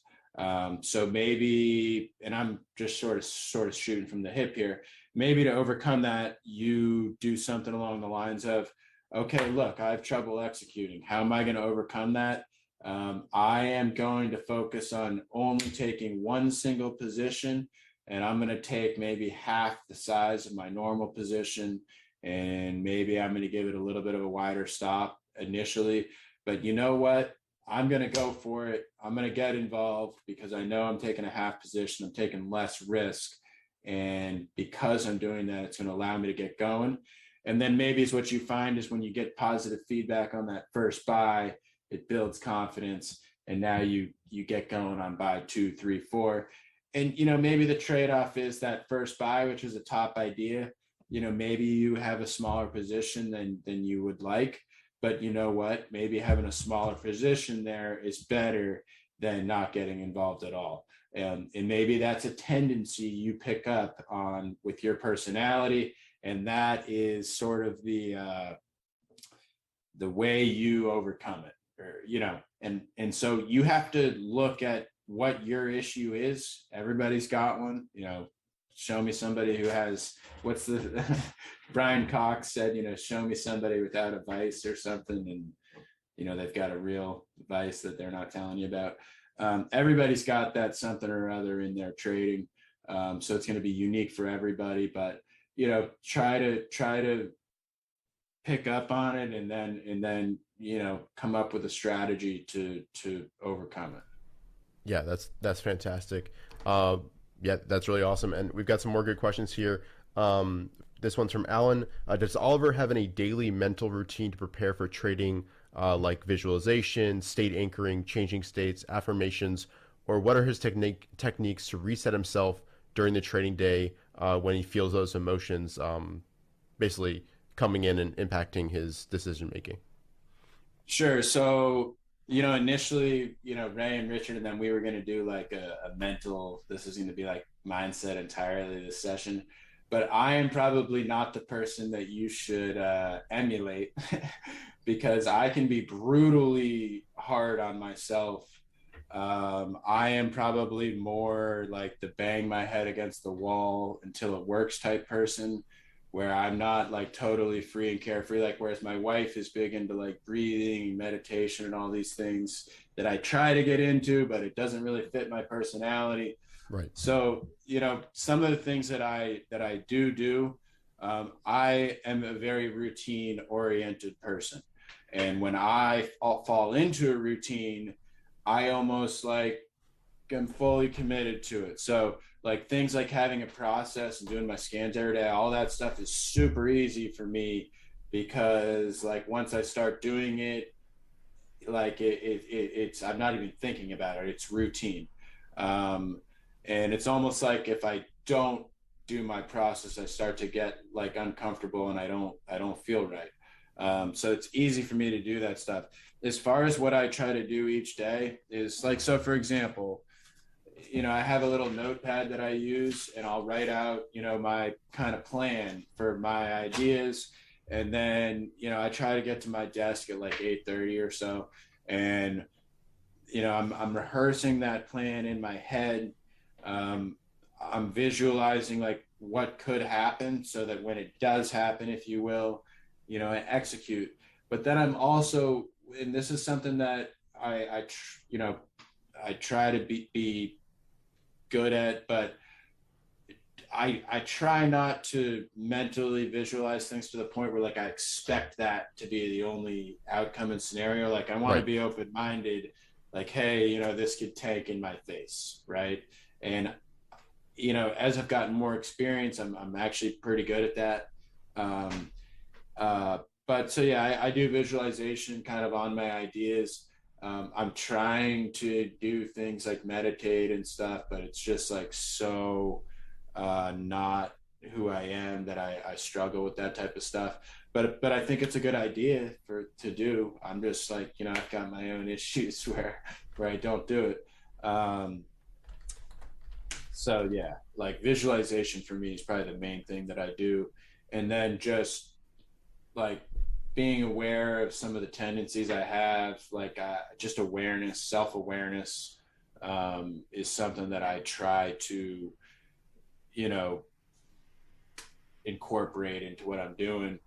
So maybe, and I'm just sort of shooting from the hip here, maybe to overcome that, you do something along the lines of, okay, look, I have trouble executing. How am I going to overcome that? I am going to focus on only taking one single position, and I'm going to take maybe half the size of my normal position, and maybe I'm going to give it a little bit of a wider stop initially. But you know what? I'm going to go for it. I'm going to get involved because I know I'm taking a half position. I'm taking less risk. And because I'm doing that, it's going to allow me to get going. And then maybe it's what you find is when you get positive feedback on that first buy, it builds confidence. And now you get going on buy 2, 3, 4. And, maybe the trade-off is that first buy, which is a top idea. Maybe you have a smaller position than you would like. But you know what? Maybe having a smaller position there is better than not getting involved at all. And maybe that's a tendency you pick up on with your personality. And that is sort of the way you overcome it. Or, and so you have to look at what your issue is. Everybody's got one. Show me somebody who has, what's the Brian Cox said, show me somebody without a vice or something, and they've got a real vice that they're not telling you about. Everybody's got that something or other in their trading, so it's going to be unique for everybody. But try to pick up on it, and then come up with a strategy to overcome it. Yeah, that's fantastic. Uh, yeah, that's really awesome. And we've got some more good questions here. Um, this one's from Alan. Does Oliver have any daily mental routine to prepare for trading, like visualization, state anchoring, changing states, affirmations, or what are his techniques to reset himself during the trading day when he feels those emotions basically coming in and impacting his decision making? Sure. So, initially, Ray and Richard and then we were going to do like a mental, this is going to be like mindset entirely this session. But I am probably not the person that you should emulate because I can be brutally hard on myself. I am probably more like the bang my head against the wall until it works type person where I'm not like totally free and carefree. Like, whereas my wife is big into like breathing, meditation, and all these things that I try to get into, but it doesn't really fit my personality. Right. So, some of the things that I do, I am a very routine oriented person, and when I fall into a routine, I almost like am fully committed to it. So like things like having a process and doing my scans every day, all that stuff is super easy for me because like once I start doing it, like it's I'm not even thinking about it. It's routine. Um, and it's almost like if I don't do my process, I start to get like uncomfortable and I don't feel right. So it's easy for me to do that stuff. As far as what I try to do each day is like, so for example, I have a little notepad that I use and I'll write out, my kind of plan for my ideas. And then, I try to get to my desk at like 8:30 or so. And, I'm rehearsing that plan in my head. I'm visualizing like what could happen so that when it does happen, if you will, I execute. But then I'm also, and this is something that I try to be good at, but I try not to mentally visualize things to the point where like I expect that to be the only outcome and scenario. Like I want to Right. be open minded, like, hey, this could tank in my face, right? And as I've gotten more experience, I'm actually pretty good at that. Um, uh, but so yeah, I do visualization kind of on my ideas. I'm trying to do things like meditate and stuff, but it's just like so not who I am that I struggle with that type of stuff. But I think it's a good idea to do. I'm just like I've got my own issues where I don't do it. Um, so yeah, like visualization for me is probably the main thing that I do, and then just like being aware of some of the tendencies I have, like just awareness, self awareness, is something that I try to, you know, incorporate into what I'm doing.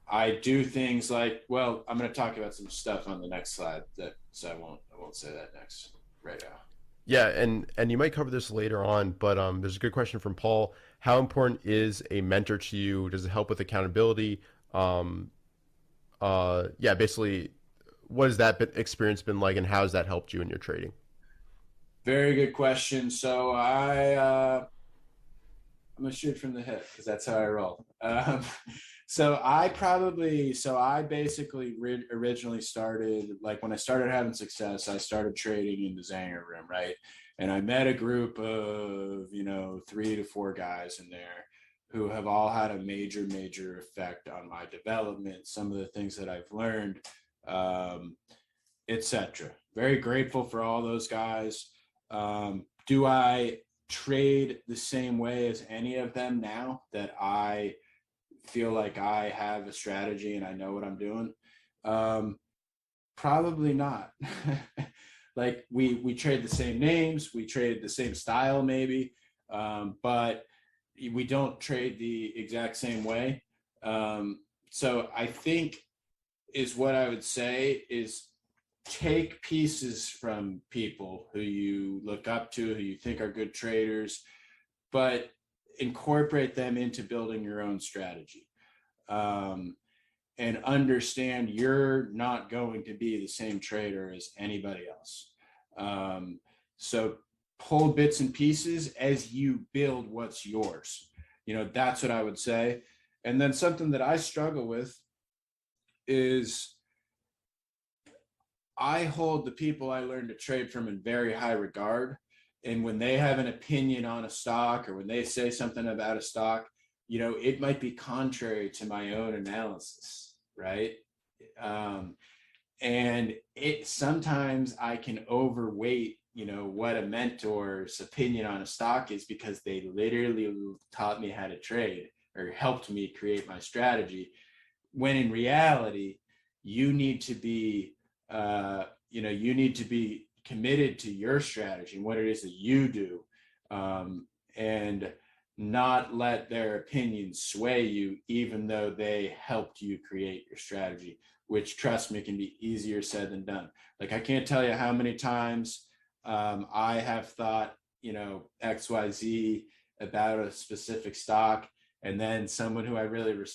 I do things like, well, I'm going to talk about some stuff on the next slide so I won't say that next right now. Yeah, and you might cover this later on, but there's a good question from Paul. How important is a mentor to you? Does it help with accountability? Um, yeah, basically, what has that experience been like, and how has that helped you in your trading? Very good question. So I'm gonna shoot from the hip because that's how I roll. So I basically originally started like when I started having success, I started trading in the Zanger room, right? And I met a group of 3 to 4 guys in there who have all had a major effect on my development. Some of the things that I've learned, um, etc. Very grateful for all those guys. Do I trade the same way as any of them now that I feel like I have a strategy and I know what I'm doing? Um, Probably not. Like we trade the same names, we trade the same style maybe, but we don't trade the exact same way. So I think is what I would say is take pieces from people who you look up to, who you think are good traders, but incorporate them into building your own strategy. Um, and understand you're not going to be the same trader as anybody else. Um, so pull bits and pieces as you build what's yours. That's what I would say. And then something that I struggle with is I hold the people I learn to trade from in very high regard. And when they have an opinion on a stock, or when they say something about a stock, it might be contrary to my own analysis, right? Um, and it sometimes I can overweight, what a mentor's opinion on a stock is, because they literally taught me how to trade or helped me create my strategy. When in reality, you need to be you need to be committed to your strategy and what it is that you do, and not let their opinions sway you, even though they helped you create your strategy, which, trust me, can be easier said than done. Like, I can't tell you how many times I have thought, XYZ about a specific stock, and then someone who I really respect